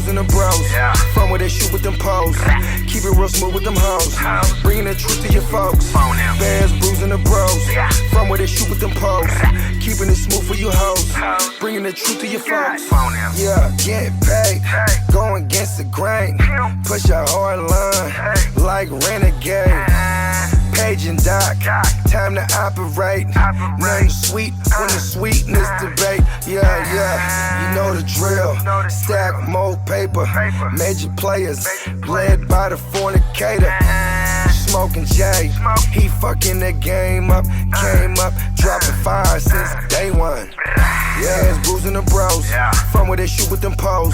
brews and the bros. From where they shoot with them poles. Keep it real smooth with them hoes. Bringing the truth to your folks. Bears, brews and the bros. From where they shoot with them poles. Keeping it smooth for you hoes. Bringing the truth to your folks. Yeah, get paid. Going against the grain. Push a hard line like renegade. Page and Doc, time to operate. Nothing sweet when the sweetness debate. Yeah, you know the drill. Stack more paper. Major players, led by the fornicator. Smoking J, he fucking the game up. Came up, dropping fire since day one. Yeah, it's brews and the bros. From where they shoot with them poles.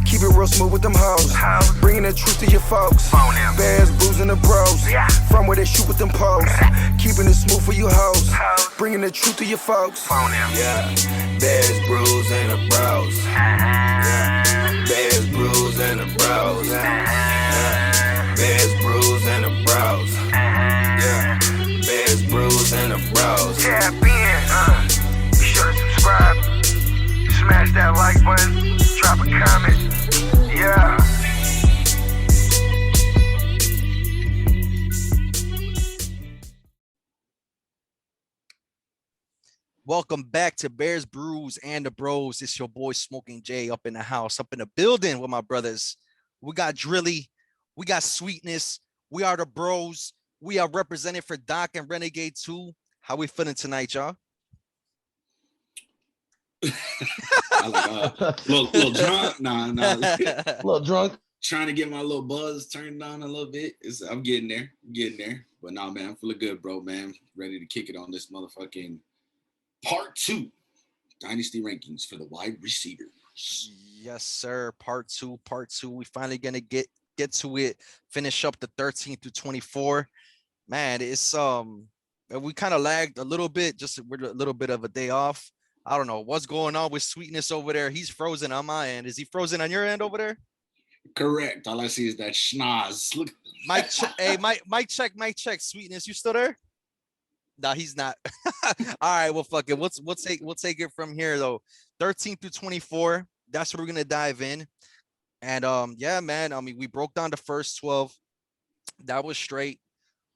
Keep it real smooth with them hoes. Bringing the truth to your folks. Bears, brews and the bros. From where they shoot with them poles. Keeping it smooth for you hoes. Bringing the truth to your folks. Yeah, Bears, brews and the bros. Yeah, Bears, brews and the bros. Yeah, Bears, brews and the bros. Yeah, Bears, brews and the bros. Tap in, be sure to subscribe. Smash that like button. Drop a comment. Yeah. Welcome back to Bears, Brews, and the Bros. It's your boy Smoking Jay up in the house, up in the building with my brothers. We got Drilly. We got Sweetness. We are the Bros. We are represented for Doc and Renegade 2. How we feeling tonight, y'all? Little drunk. Nah. Little drunk. Trying to get my little buzz turned on a little bit. I'm getting there. But nah, man, I'm feeling good, bro, man. Ready to kick it on this motherfucking part 2 Dynasty Rankings for the wide receivers. Yes, sir. Part two. We finally gonna get to it. Finish up the 13 through 24. Man, it's we kind of lagged a little bit, just with a little bit of a day off. I don't know what's going on with Sweetness over there. He's frozen on my end. Is he frozen on your end over there? Correct. All I see is that schnoz. Look. Mic check. Sweetness, you still there? No, he's not. All right, well, fuck it. We'll take it from here though. 13 through 24. That's where we're gonna dive in. And yeah, man. I mean, we broke down the first 12. That was straight.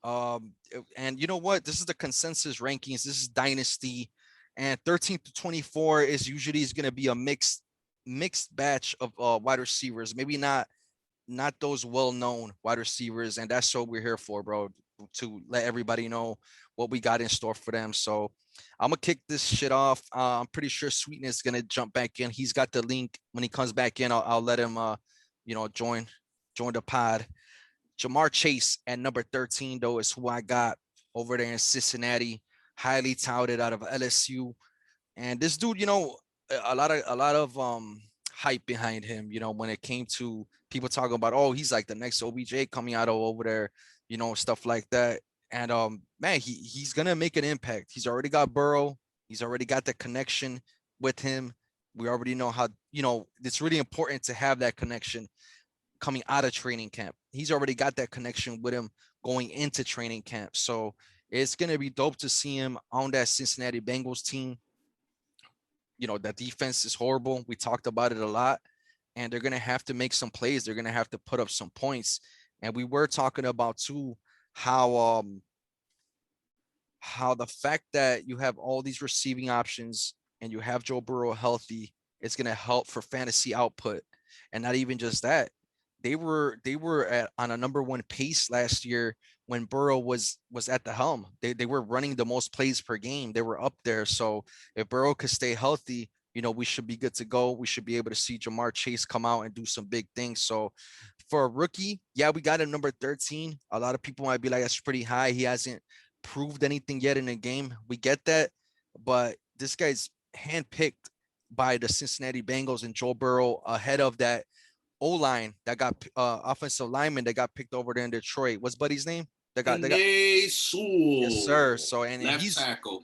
And you know what? This is the consensus rankings. This is Dynasty, and 13 to 24 is usually gonna be a mixed batch of wide receivers. Maybe not those well-known wide receivers, and that's what we're here for, bro. To let everybody know what we got in store for them. So I'm gonna kick this shit off. I'm pretty sure Sweetness is gonna jump back in. He's got the link. When he comes back in, I'll let him join the pod. Jamar Chase at number 13 though is who I got over there in Cincinnati, highly touted out of LSU. And this dude, a lot of hype behind him, when it came to people talking about, oh, he's like the next OBJ coming out of over there, stuff like that. And man, he's gonna make an impact. He's already got Burrow. He's already got the connection with him. We already know how, it's really important to have that connection coming out of training camp. He's already got that connection with him going into training camp. So it's gonna be dope to see him on that Cincinnati Bengals team. That defense is horrible. We talked about it a lot, and they're gonna have to make some plays. They're gonna have to put up some points. And we were talking about too how the fact that you have all these receiving options and you have Joe Burrow healthy, it's going to help for fantasy output. And not even just that, they were on a number 1 pace last year when Burrow was at the helm. They were running the most plays per game. They were up there. So if Burrow could stay healthy, we should be good to go. We should be able to see Jamar Chase come out and do some big things. So for a rookie, yeah, we got him number 13. A lot of people might be like, that's pretty high. He hasn't proved anything yet in the game. We get that. But this guy's handpicked by the Cincinnati Bengals and Joe Burrow ahead of that O-line that got offensive lineman that got picked over there in Detroit. What's Buddy's name? Yes, sir. So, and left he's tackle.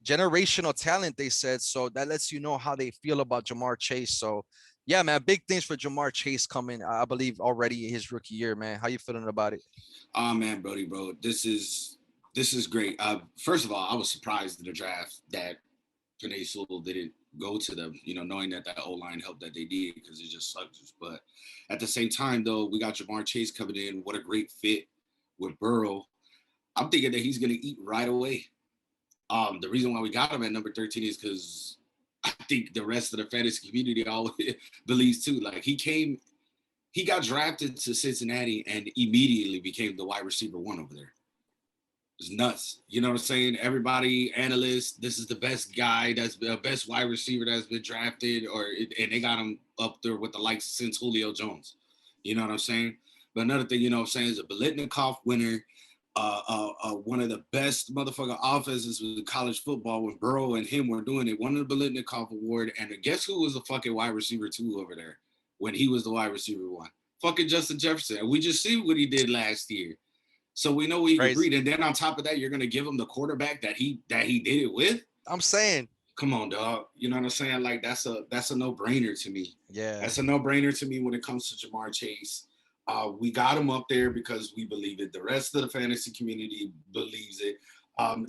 Generational talent, they said. So that lets you know how they feel about Jamar Chase. So yeah, man, big things for Jamar Chase coming, I believe, already his rookie year, man. How you feeling about it? Oh man, Brody, bro, this is great. First of all, I was surprised in the draft that Penei Sewell didn't go to them, knowing that O-line help that they did because it just sucks. But at the same time, though, we got Jamar Chase coming in. What a great fit with Burrow. I'm thinking that he's going to eat right away. The reason why we got him at number 13 is because I think the rest of the fantasy community always believes too. Like he got drafted to Cincinnati and immediately became the wide receiver 1 over there. It's nuts. You know what I'm saying? Everybody, analysts, this is the best guy, that's the best wide receiver that's been drafted, and they got him up there with the likes since Julio Jones. You know what I'm saying? But another thing, you know what I'm saying, is a Biletnikoff winner, one of the best motherfucking offenses with college football when Burrow and him were doing it, won the Biletnikoff Award, and guess who was the fucking wide receiver 2 over there when he was the wide receiver 1? Fucking Justin Jefferson. And we just see what he did last year. So we know we agreed. And then on top of that, you're gonna give him the quarterback that he did it with. I'm saying, come on, dog. You know what I'm saying? Like that's a no-brainer to me. Yeah, that's a no-brainer to me when it comes to Jamar Chase. We got him up there because we believe it. The rest of the fantasy community believes it.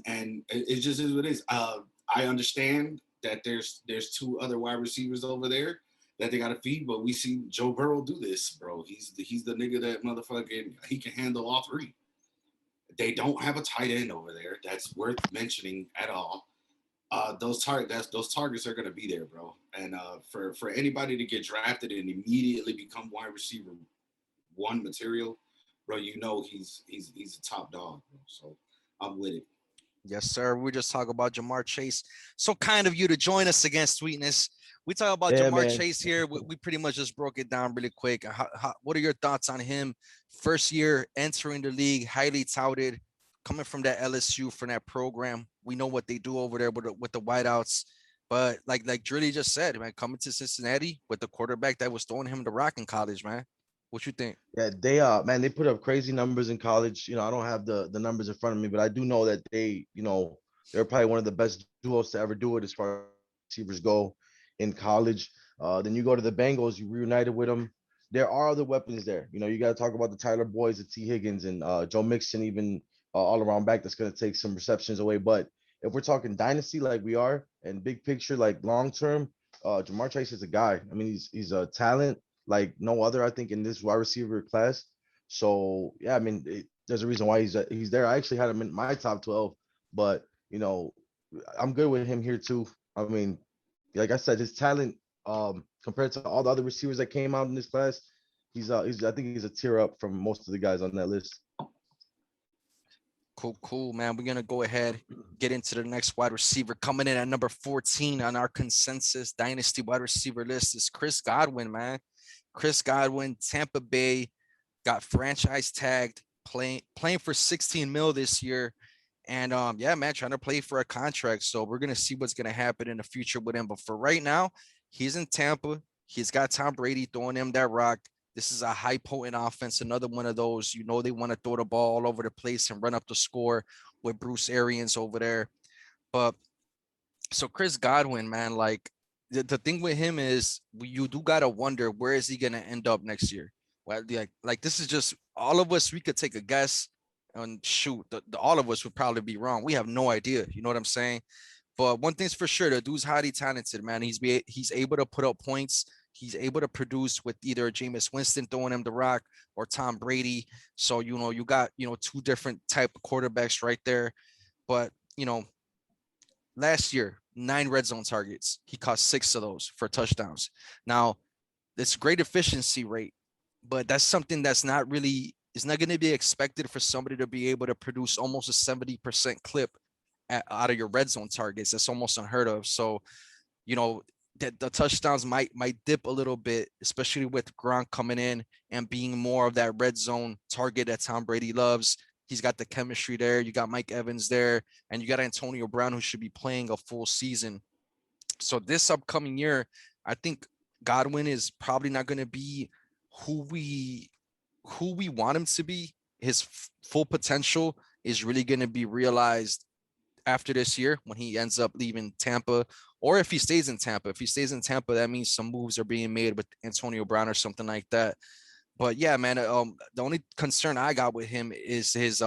And it just is what it is. I understand that there's 2 other wide receivers over there that they got to feed, but we see Joe Burrow do this, bro. He's the nigga that motherfucking, he can handle all 3. They don't have a tight end over there that's worth mentioning at all. Those targets are gonna be there, bro. And for anybody to get drafted and immediately become wide receiver 1 material, bro, he's a top dog, bro. So I'm with it. Yes, sir. We just talk about Jamar Chase. So kind of you to join us again, Sweetness. We talk about Jamar Chase here. We pretty much just broke it down really quick. What are your thoughts on him? First year entering the league, highly touted, coming from that LSU, from that program. We know what they do over there with the wideouts. But like Drilly just said, man, coming to Cincinnati with the quarterback that was throwing him the rock in college, man. What you think? Yeah, they put up crazy numbers in college. I don't have the numbers in front of me, but I do know that they're probably one of the best duos to ever do it as far as receivers go in college. Then you go to the Bengals, you reunited with them. There are other weapons there. You got to talk about the Tyler Boys, the T. Higgins, and Joe Mixon, even all around back that's going to take some receptions away. But if we're talking dynasty like we are and big picture, like long term, Jamar Chase is a guy. I mean, he's a talent like no other, I think, in this wide receiver class. So yeah, I mean, there's a reason why he's there. I actually had him in my top 12, but I'm good with him here too. I mean, like I said, his talent compared to all the other receivers that came out in this class, I think he's a tier up from most of the guys on that list. Cool, man. We're gonna go ahead, get into the next wide receiver. Coming in at number 14 on our Consensus Dynasty wide receiver list is Chris Godwin, man. Chris Godwin, Tampa Bay, got franchise tagged, playing for 16 mil this year. And yeah, man, trying to play for a contract. So we're gonna see what's gonna happen in the future with him. But for right now, he's in Tampa. He's got Tom Brady throwing him that rock. This is a high potent offense. Another one of those, they want to throw the ball all over the place and run up the score with Bruce Arians over there. But so Chris Godwin, man, like the thing with him is you do got to wonder, where is he going to end up next year? Well, like this is just all of us. We could take a guess and shoot. All of us would probably be wrong. We have no idea. You know what I'm saying? But one thing's for sure, the dude's highly talented, man. He's able to put up points. He's able to produce with either Jameis Winston throwing him the rock or Tom Brady. So, you got, 2 different type of quarterbacks right there. But, last year, 9 red zone targets. He caught 6 of those for touchdowns. Now, it's great efficiency rate, but that's something that's not going to be expected for somebody to be able to produce almost a 70% clip out of your red zone targets. That's almost unheard of. So, the touchdowns might dip a little bit, especially with Gronk coming in and being more of that red zone target that Tom Brady loves. He's got the chemistry there. You got Mike Evans there, and you got Antonio Brown, who should be playing a full season. So this upcoming year, I think Godwin is probably not going to be who we want him to be. His full potential is really going to be realized after this year when he ends up leaving Tampa, or if he stays in Tampa. If he stays in Tampa, that means some moves are being made with Antonio Brown or something like that. But yeah, man, the only concern I got with him is his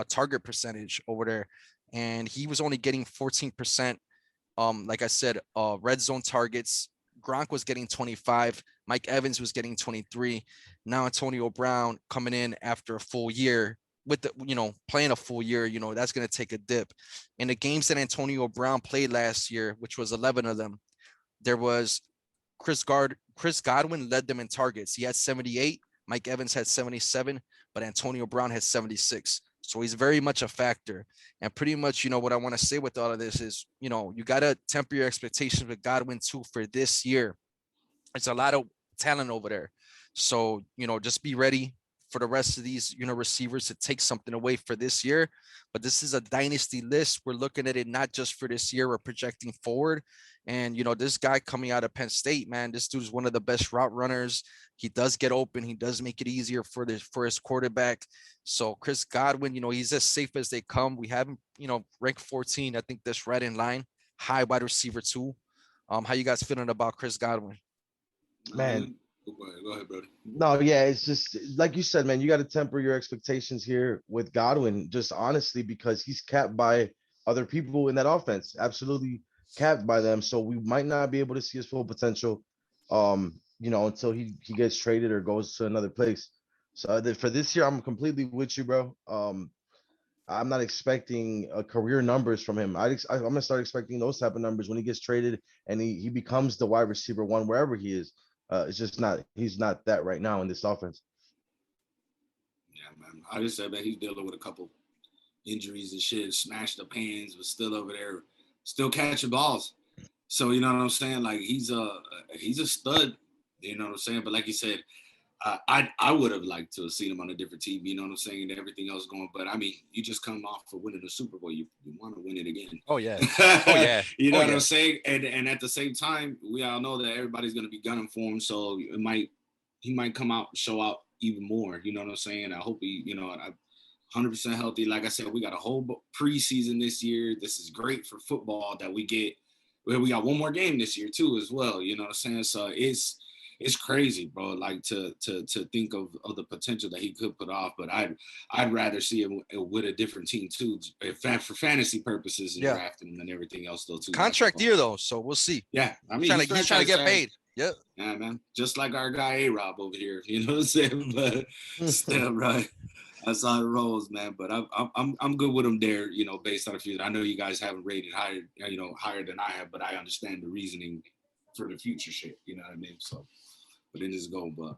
target percentage over there, and he was only getting 14% Like I said, red zone targets. Gronk was getting 25. Mike Evans was getting 23. Now Antonio Brown coming in after a full year with the, playing a full year, that's going to take a dip. In the games that Antonio Brown played last year, which was 11 of them, there was Chris Godwin led them in targets. He had 78. Mike Evans had 77, but Antonio Brown had 76. So he's very much a factor. And pretty much, what I want to say with all of this is, you got to temper your expectations with Godwin too for this year. It's a lot of talent over there. So, just be ready for the rest of these, receivers to take something away for this year. But this is a dynasty list. We're looking at it not just for this year, we're projecting forward. And, this guy coming out of Penn State, man, this dude's one of the best route runners. He does get open. He does make it easier for his quarterback. So Chris Godwin, he's as safe as they come. We have him, ranked 14. I think that's right in line. High wide receiver too. How you guys feeling about Chris Godwin? Man. Go ahead, brother. No, yeah, it's just like you said, man, you got to temper your expectations here with Godwin, just honestly, because he's capped by other people in that offense, absolutely capped by them. So we might not be able to see his full potential, until he gets traded or goes to another place. So for this year, I'm completely with you, bro. I'm not expecting career numbers from him. I'm gonna start expecting those type of numbers when he gets traded and he becomes the wide receiver one wherever he is. It's just he's not that right now in this offense. Yeah, man. I just said that he's dealing with a couple injuries and shit, smashed up hands, but still over there, still catching balls. So you know what I'm saying? Like he's a stud. You know what I'm saying? But like you said, I would have liked to have seen him on a different team. You know what I'm saying? And everything else going. But I mean, you just come off for winning the Super Bowl. You want to win it again. Oh yeah. Oh yeah. You know what I'm saying? And at the same time, we all know that everybody's gonna be gunning for him. So he might come out and show out even more. You know what I'm saying? I hope he, 100% healthy. Like I said, we got a whole preseason this year. This is great for football that we get. We got one more game this year too, as well. You know what I'm saying? So it's crazy, bro. Like to think of the potential that he could put off, but I'd rather see him with a different team too, for fantasy purposes and drafting him and everything else though too. Contract year though, so we'll see. Yeah, I mean he's trying to get paid. Yep. Yeah, man. Just like our guy A-Rob over here, you know what I'm saying? But still, right. That's how it rolls, man. But I'm good with him there, based on a few. I know you guys haven't rated higher than I have, but I understand the reasoning for the future shit. You know what I mean? So, but it is go. But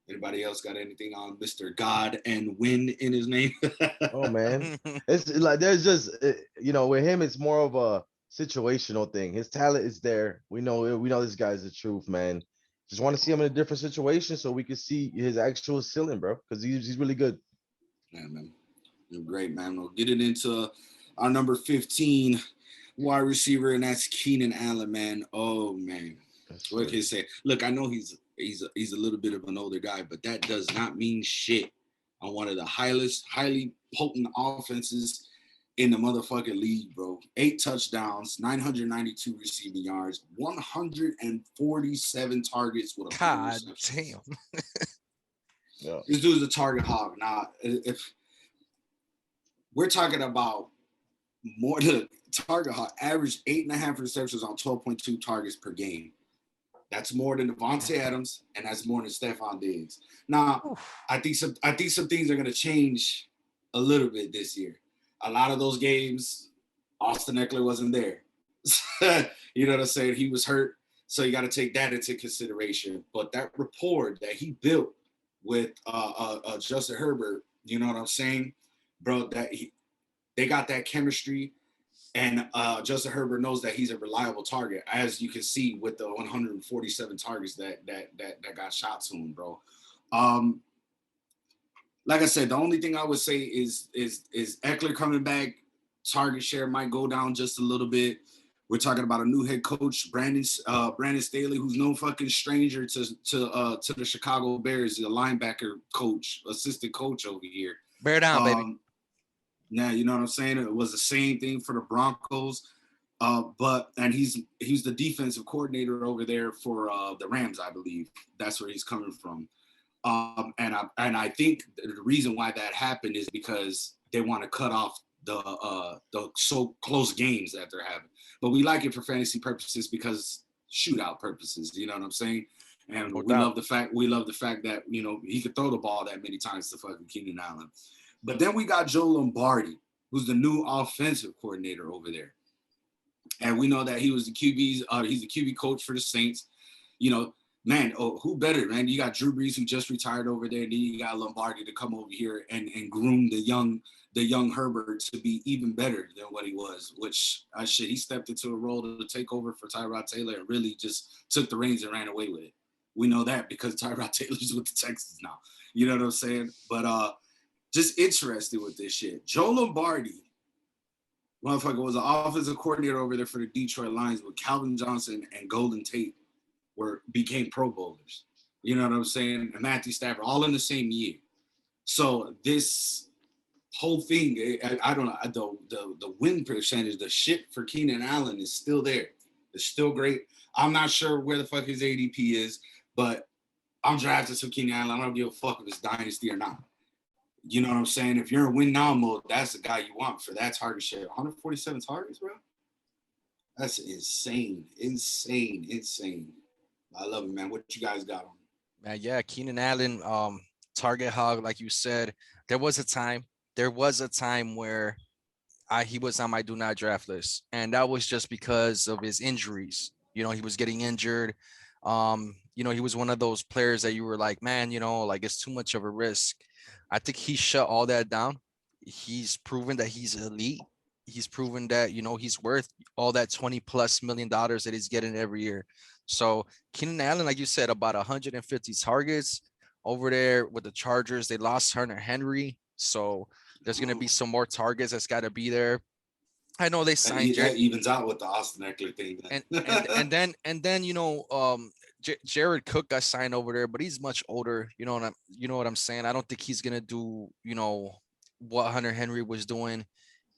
anybody else got anything on Mr. God and Win in his name? Oh man, it's like there's just with him, it's more of a situational thing. His talent is there. We know this guy's the truth, man. Just want to see him in a different situation so we can see his actual ceiling, bro, because he's really good. Yeah, man. You're great, man. We'll get it into our number 15 wide receiver, and that's Keenan Allen, man. Oh, man. What can I say? Look, I know he's a little bit of an older guy, but that does not mean shit on one of the highly potent offenses in the motherfucking league, bro. 8 touchdowns, 992 receiving yards, 147 targets with a God damn. Yeah. This dude's a target hog. Now, if we're talking about more than target hog, average 8.5 receptions on 12.2 targets per game. That's more than Devontae Adams, and that's more than Stephon Diggs. Now, I think some things are gonna change a little bit this year. A lot of those games, Austin Eckler wasn't there. You know what I'm saying? He was hurt. So you got to take that into consideration. But that rapport that he built with Justin Herbert, you know what I'm saying? Bro, they got that chemistry. And Justin Herbert knows that he's a reliable target, as you can see with the 147 targets that got shot to him, bro. Like I said, the only thing I would say is Eckler coming back. Target share might go down just a little bit. We're talking about a new head coach, Brandon Staley, who's no fucking stranger to the Chicago Bears, the linebacker coach, assistant coach over here. Bear down, baby. Now you know what I'm saying. It was the same thing for the Broncos, and he's the defensive coordinator over there for the Rams, I believe. That's where he's coming from. And I think the reason why that happened is because they want to cut off the so close games that they're having. But we like it for fantasy purposes because shootout purposes. You know what I'm saying? And No we doubt. love the fact that he could throw the ball that many times to fucking Keenan Allen. But then we got Joe Lombardi, who's the new offensive coordinator over there. And we know that he was the he's the QB coach for the Saints. You know, man, who better, man? You got Drew Brees, who just retired over there, and then you got Lombardi to come over here and groom the young Herbert to be even better than what he was, which he stepped into a role to take over for Tyrod Taylor and really just took the reins and ran away with it. We know that because Tyrod Taylor's with the Texans now. You know what I'm saying? But just interested with this shit. Joe Lombardi, motherfucker, was an offensive coordinator over there for the Detroit Lions with Calvin Johnson and Golden Tate became Pro Bowlers. You know what I'm saying? And Matthew Stafford, all in the same year. So this whole thing, I don't know, the win percentage, the shit for Keenan Allen is still there. It's still great. I'm not sure where the fuck his ADP is, but I'm drafting some Keenan Allen. I don't give a fuck if it's dynasty or not. You know what I'm saying? If you're in win now mode, that's the guy you want for that target share. 147 targets, bro. That's insane. I love it, man. What you guys got on? Man, yeah, Keenan Allen, target hog, like you said. There was a time where he was on my do not draft list, and that was just because of his injuries. You know, he was getting injured. You know, he was one of those players that you were like, man, you know, like it's too much of a risk. I think he shut all that down. He's proven that he's elite. He's proven that, you know, he's worth all that $20+ million that he's getting every year. So Keenan Allen, like you said, about 150 targets over there with the Chargers. They lost Hunter Henry. So there's going to be some more targets that's got to be there. I know they signed that evens out with the Austin Eckler thing. and then you know, Jared Cook got signed over there, but he's much older. You know what I'm saying? I don't think he's gonna do, you know, what Hunter Henry was doing,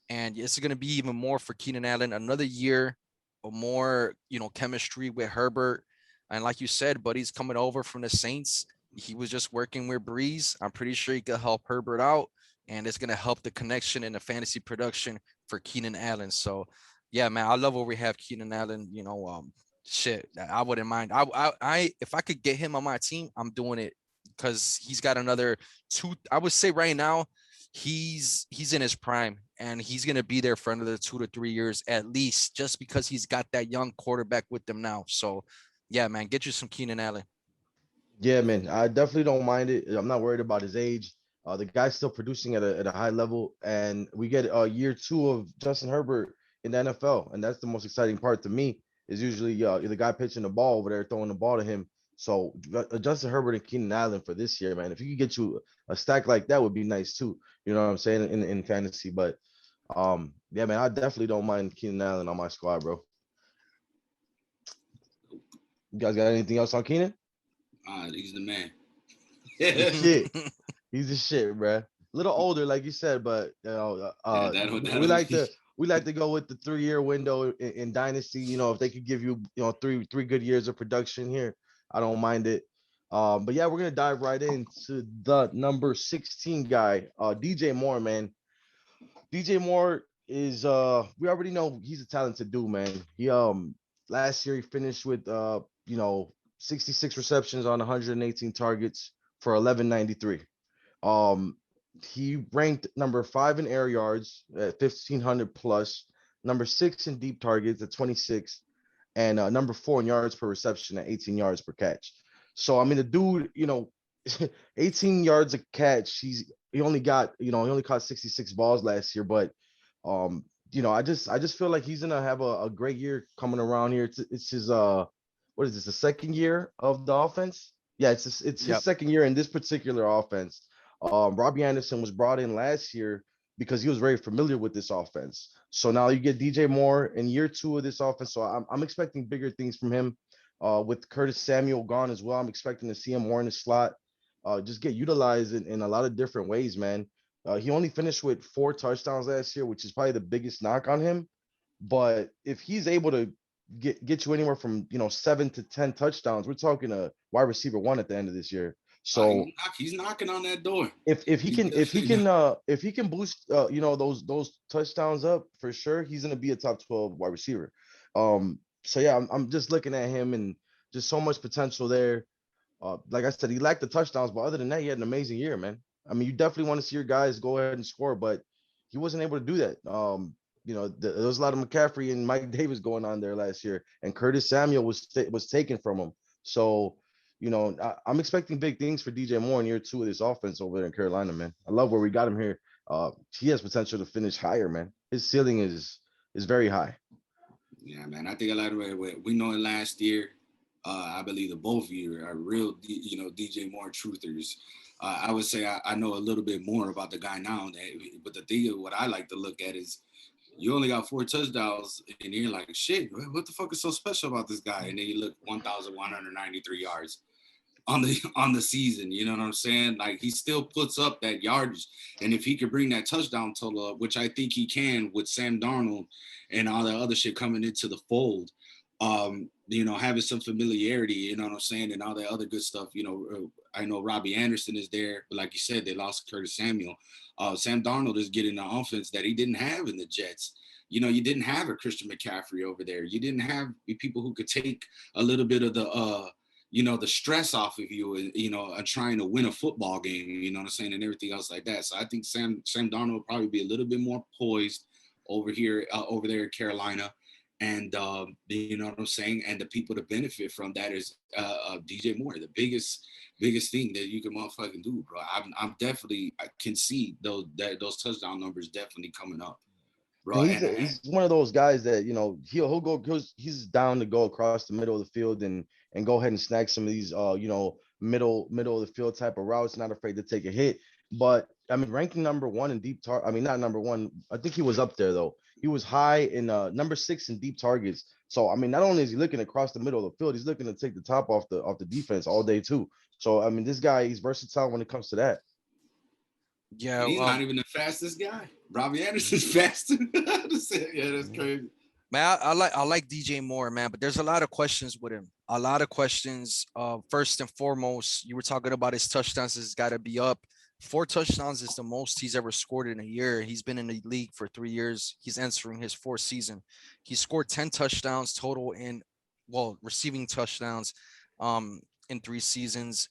and it's gonna be even more for Keenan Allen. Another year or more, you know, chemistry with Herbert, and like you said, buddy's coming over from the Saints. He was just working with Breeze. I'm pretty sure he could help Herbert out, and it's gonna help the connection and the fantasy production for Keenan Allen. So yeah, man, I love where we have Keenan Allen. You know, shit, I wouldn't mind. I if I could get him on my team, I'm doing it because he's got another two. I would say right now, he's in his prime and he's gonna be there for another 2 to 3 years at least, just because he's got that young quarterback with them now. So yeah, man, get you some Keenan Allen. Yeah, man, I definitely don't mind it. I'm not worried about his age. The guy's still producing at a high level, and we get year 2 of Justin Herbert in the NFL, and that's the most exciting part to me. Is usually the guy pitching the ball over there, throwing the ball to him. So Justin Herbert and Keenan Allen for this year, man. If you could get you a stack like that, would be nice too. You know what I'm saying in fantasy, but yeah, man, I definitely don't mind Keenan Allen on my squad, bro. You guys got anything else on Keenan? He's the man. Shit. He's the shit, bro. A little older, like you said, but you know, we like to go with the 3-year window in dynasty. You know, if they could give you, you know, three good years of production here, I don't mind it. But yeah, we're gonna dive right into the number 16 guy, DJ Moore, man. DJ Moore is we already know he's a talented dude, man. He last year he finished with you know, 66 receptions on 118 targets for 1193. He ranked number 5 in air yards at 1,500 plus, number 6 in deep targets at 26, and number 4 in yards per reception at 18 yards per catch. So I mean, the dude, you know, 18 yards a catch. He only caught 66 balls last year, but you know, I just feel like he's gonna have a great year coming around here. It's his what is this, the second year of the offense? Yeah, it's his second year in this particular offense. Robbie Anderson was brought in last year because he was very familiar with this offense. So now you get DJ Moore in year 2 of this offense. So I'm expecting bigger things from him. With Curtis Samuel gone as well, I'm expecting to see him more in the slot. Just get utilized in a lot of different ways, man. He only finished with 4 touchdowns last year, which is probably the biggest knock on him. But if he's able to get you anywhere from, you know, 7 to 10 touchdowns, we're talking a wide receiver 1 at the end of this year. So He's knocking on that door. if he He's can definitely not- if he can boost those touchdowns up for sure, he's gonna be a top 12 wide receiver. So yeah, I'm just looking at him and just so much potential there. Like I said, he lacked the touchdowns, but other than that, he had an amazing year, man. I mean, you definitely want to see your guys go ahead and score, but he wasn't able to do that. There was a lot of McCaffrey and Mike Davis going on there last year, and Curtis Samuel was taken from him. So, I'm expecting big things for DJ Moore in year 2 of this offense over there in Carolina, man. I love where we got him here. He has potential to finish higher, man. His ceiling is very high. Yeah, man. I think a lot of we know it last year. I believe the both of you are real, DJ Moore truthers. I would say I know a little bit more about the guy now. But the thing, what I like to look at is you only got 4 touchdowns, and you're like, shit, what the fuck is so special about this guy? And then you look 1,193 yards on the season. You know what I'm saying? Like, he still puts up that yardage, and if he could bring that touchdown total up, which I think he can with Sam Darnold and all that other shit coming into the fold, having some familiarity, you know what I'm saying, and all that other good stuff. I know Robbie Anderson is there, but like you said, they lost Curtis Samuel. Sam Darnold is getting the offense that he didn't have in the Jets. You didn't have a Christian McCaffrey over there. You didn't have people who could take a little bit of the stress off of you, and trying to win a football game, you know what I'm saying, and everything else like that. So I think Sam Darnold will probably be a little bit more poised over there in Carolina. And you know what I'm saying, and the people to benefit from that is DJ Moore. The biggest thing that you can motherfucking do, bro. I can see those touchdown numbers definitely coming up, bro. And And he's one of those guys that he's down to go across the middle of the field and go ahead and snag some of these middle of the field type of routes. Not afraid to take a hit. But I mean, ranking number 1 in deep target. I mean, not number 1. I think he was up there though. He was high in number 6 in deep targets. So I mean, not only is he looking across the middle of the field, he's looking to take the top off the defense all day too. So I mean, this guy, he's versatile when it comes to that. Yeah, he's not even the fastest guy. Robbie Anderson's faster. Yeah, that's crazy. man, I like DJ Moore, man, but there's a lot of questions with him. A lot of questions. First and foremost, you were talking about his touchdowns has got to be up. 4 touchdowns is the most he's ever scored in a year. He's been in the league for 3 years. He's entering his 4th season. He scored 10 touchdowns total receiving touchdowns in 3 seasons.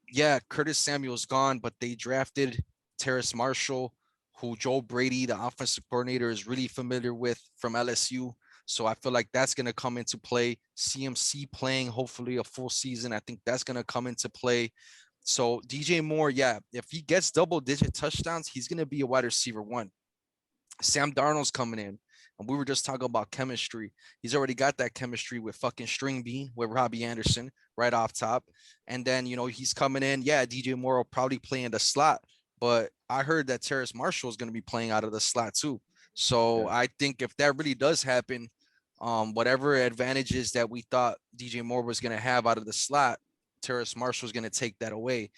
Yeah, Curtis Samuel's gone, but they drafted Terrace Marshall, who Joe Brady, the offensive coordinator, is really familiar with from LSU. So I feel like that's going to come into play. CMC playing hopefully a full season. I think that's going to come into play. So DJ Moore, yeah, if he gets double-digit touchdowns, he's going to be a wide receiver 1. Sam Darnold's coming in, and we were just talking about chemistry. He's already got that chemistry with fucking String Bean, with Robbie Anderson right off top. And then, he's coming in. Yeah, DJ Moore will probably play in the slot, but I heard that Terrace Marshall is going to be playing out of the slot too. So I think if that really does happen, whatever advantages that we thought DJ Moore was going to have out of the slot, Terrace Marshall is going to take that away.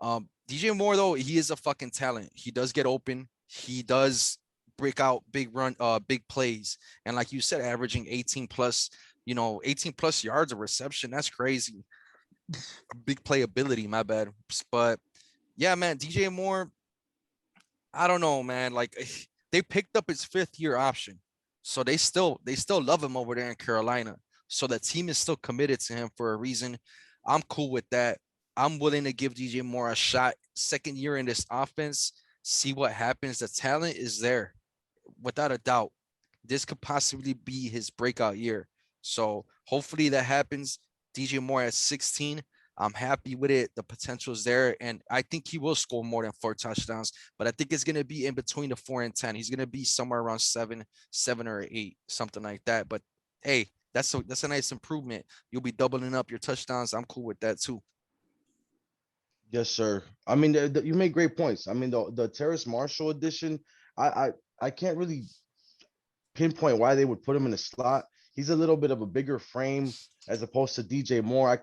DJ Moore, though, he is a fucking talent. He does get open. He does break out big plays. And like you said, averaging 18 plus yards of reception. That's crazy. Big playability, my bad. But yeah, man, DJ Moore, I don't know, man. Like, they picked up his 5th-year option. So they still love him over there in Carolina. So the team is still committed to him for a reason. I'm cool with that. I'm willing to give DJ Moore a shot. 2nd year in this offense, see what happens. The talent is there, without a doubt. This could possibly be his breakout year. So hopefully that happens. DJ Moore at 16. I'm happy with it. The potential is there. And I think he will score more than 4 touchdowns. But I think it's going to be in between the 4 and 10. He's going to be somewhere around 7 or 8, something like that. But hey, that's a nice improvement. You'll be doubling up your touchdowns. I'm cool with that too. Yes, sir. I mean, you make great points. I mean, the Terrace Marshall edition, I can't really pinpoint why they would put him in the slot. He's a little bit of a bigger frame as opposed to DJ Moore.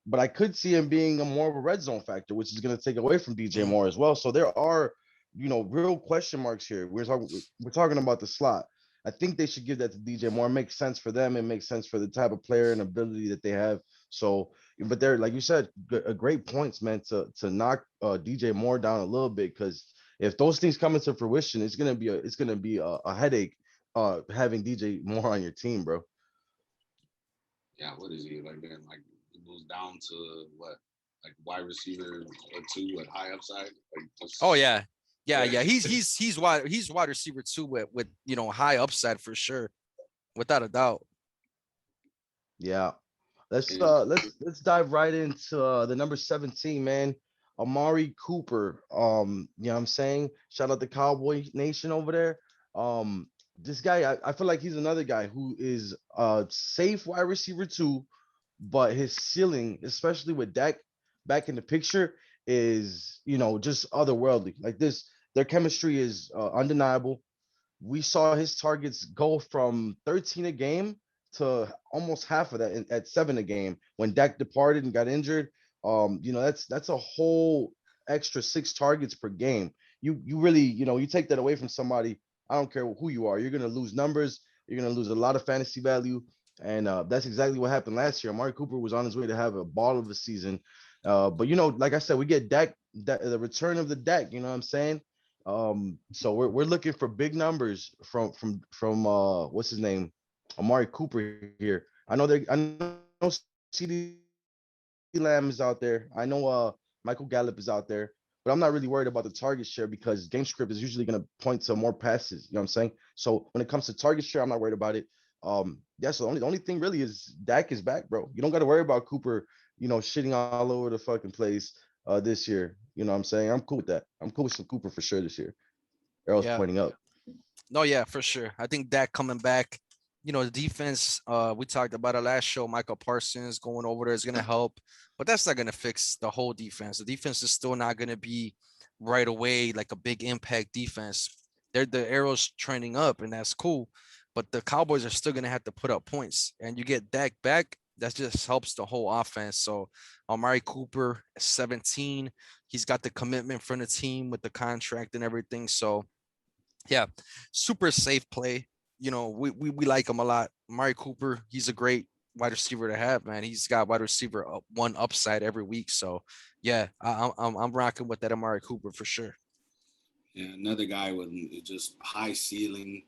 But I could see him being more of a red zone factor, which is going to take away from DJ Moore as well. So there are, real question marks here. We're talking about the slot. I think they should give that to DJ Moore. It makes sense for them. It makes sense for the type of player and ability that they have. So, but they're like you said, a great points, man, to knock DJ Moore down a little bit, because if those things come into fruition, it's gonna be a headache having DJ Moore on your team, bro. Yeah, what is he like? Then like he moves down to what, like wide receiver or two with high upside. Like Oh yeah. Yeah, yeah. yeah. He's wide receiver too with high upside for sure. Without a doubt. Yeah. Let's Yeah. let's dive right into the number 17, man. Amari Cooper. You know what I'm saying? Shout out to Cowboy Nation over there. This guy, I feel like he's another guy who is safe wide receiver too, but his ceiling, especially with Dak back in the picture, is just otherworldly. Like this, their chemistry is undeniable. We saw his targets go from 13 a game to almost half of that at 7 a game when Dak departed and got injured. That's a whole extra 6 targets per game. You really, you take that away from somebody. I don't care who you are. You're gonna lose numbers. You're gonna lose a lot of fantasy value, and that's exactly what happened last year. Amari Cooper was on his way to have a ball of a season, but like I said, we get Dak, the return of the Dak. You know what I'm saying? So we're looking for big numbers from what's his name, Amari Cooper here. I know CD Lamb is out there. I know Michael Gallup is out there, but I'm not really worried about the target share because game script is usually going to point to more passes. You know what I'm saying? So when it comes to target share, I'm not worried about it. Yeah. So the only thing really is Dak is back, bro. You don't got to worry about Cooper, shitting all over the fucking place this year. You know what I'm saying? I'm cool with that. I'm cool with some Cooper for sure this year. Errol's Yeah. pointing up. No, yeah, for sure. I think Dak coming back, the defense, we talked about it last show. Michael Parsons going over there is going to help, but that's not going to fix the whole defense. The defense is still not going to be right away like a big impact defense. The arrow's trending up, and that's cool, but the Cowboys are still going to have to put up points. And you get Dak back, that just helps the whole offense. So Amari Cooper, 17, he's got the commitment from the team with the contract and everything. So yeah, super safe play. We like him a lot. Amari Cooper, he's a great wide receiver to have, man. He's got wide receiver one upside every week. So yeah, I'm rocking with that Amari Cooper for sure. Yeah, another guy with just high ceiling,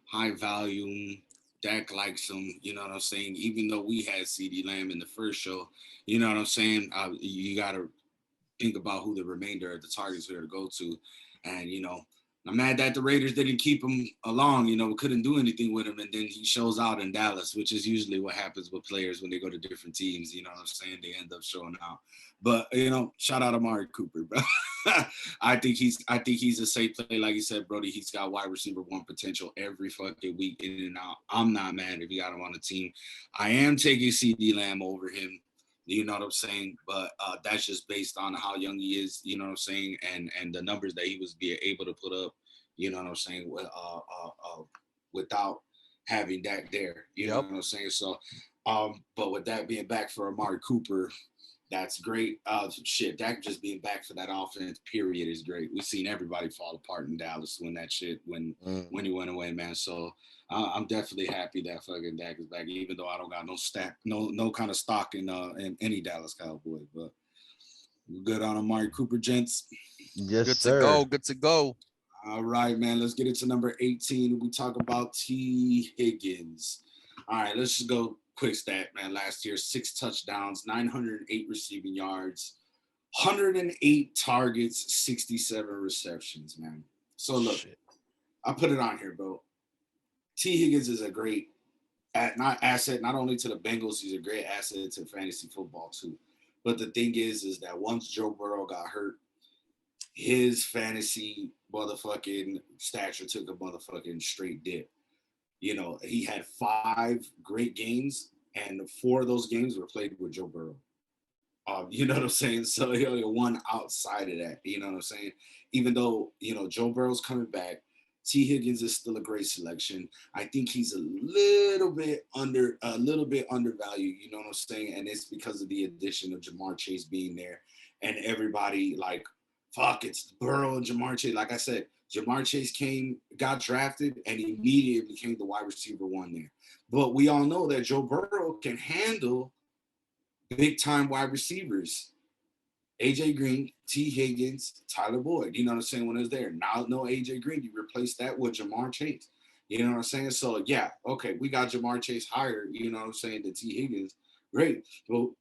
high volume. Dak likes him, you know what I'm saying? Even though we had CD Lamb in the first show, you know what I'm saying? You got to think about who the remainder of the targets are to go to. And, I'm mad that the Raiders didn't keep him along, we couldn't do anything with him. And then he shows out in Dallas, which is usually what happens with players when they go to different teams. You know what I'm saying? They end up showing out. But, shout out Amari Cooper, bro. I think he's a safe play. Like you said, Brody, he's got wide receiver one potential every fucking week in and out. I'm not mad if you got him on the team. I am taking CD Lamb over him. You know what I'm saying? But that's just based on how young he is, you know what I'm saying? And the numbers that he was being able to put up, you know what I'm saying, without having that there, you know what I'm saying? So, but with that being back for Amari Cooper, that's great. Dak just being back for that offense, period, is great. We've seen everybody fall apart in Dallas when he went away, man. So I'm definitely happy that fucking Dak is back, even though I don't got no kind of stock in any Dallas Cowboy. But we're good on Amari Cooper, gents. Yes, Good sir. to go. Good to go. All right, man. Let's get into number 18. We talk about T. Higgins. All right, let's just go quick stat, man. Last year, 6 touchdowns, 908 receiving yards, 108 targets, 67 receptions, man. So look, I put it on here, bro. T. Higgins is a great asset, not only to the Bengals, he's a great asset to fantasy football too. But the thing is that once Joe Burrow got hurt, his fantasy motherfucking stature took a motherfucking straight dip. He had 5 great games, and 4 of those games were played with Joe Burrow. You know what I'm saying? So he only one outside of that. You know what I'm saying? Even though Joe Burrow's coming back, T. Higgins is still a great selection. I think he's a little bit undervalued. You know what I'm saying? And it's because of the addition of Jamar Chase being there, and everybody like, fuck, it's Burrow and Jamar Chase. Like I said, Jamar Chase got drafted, and immediately became the wide receiver one there. But we all know that Joe Burrow can handle big time wide receivers. AJ Green, T. Higgins, Tyler Boyd. You know what I'm saying? When it was there. Now no AJ Green. You replace that with Jamar Chase. You know what I'm saying? So yeah, okay, we got Jamar Chase higher, you know what I'm saying, than T. Higgins. Great. Well,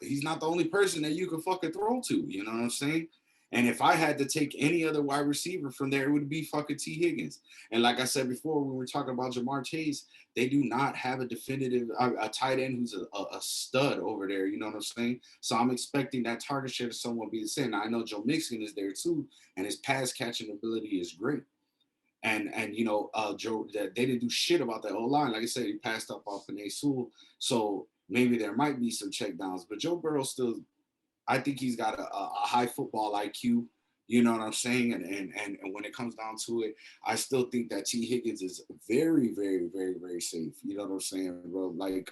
he's not the only person that you can fucking throw to, you know what I'm saying? And if I had to take any other wide receiver from there, it would be fucking T. Higgins. And like I said before, when we were talking about Jamar Chase, they do not have a definitive a tight end who's a stud over there. You know what I'm saying? So I'm expecting that target share to somewhat be the same. Now, I know Joe Mixon is there too, and his pass catching ability is great. And you know, Joe, that they didn't do shit about that whole line. Like I said, he passed up off Panay Sewell, so maybe there might be some check downs. But Joe Burrow still, I think he's got a high football IQ. You know what I'm saying? And when it comes down to it, I still think that T. Higgins is very, very, very, very safe. You know what I'm saying, bro? Like,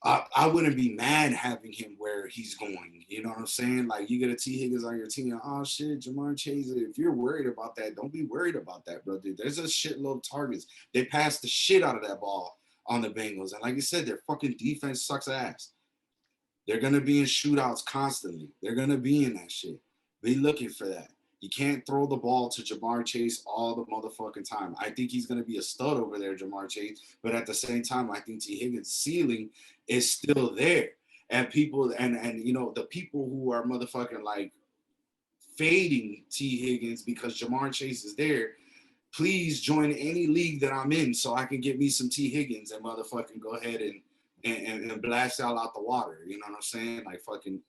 I wouldn't be mad having him where he's going. You know what I'm saying? Like, you get a T. Higgins on your team. Oh, shit, Jamar Chase. If you're worried about that, don't be worried about that, bro. Dude, there's a shitload of targets. They passed the shit out of that ball on the Bengals. And like you said, their fucking defense sucks ass. They're going to be in shootouts constantly. They're going to be in that shit. Be looking for that. You can't throw the ball to Jamar Chase all the motherfucking time. I think he's going to be a stud over there, Jamar Chase. But at the same time, I think T. Higgins' ceiling is still there. And people, and you know, the people who are motherfucking like fading T. Higgins because Jamar Chase is there, please join any league that I'm in so I can get me some T. Higgins and motherfucking go ahead and blast out the water. You know what I'm saying? Like fucking,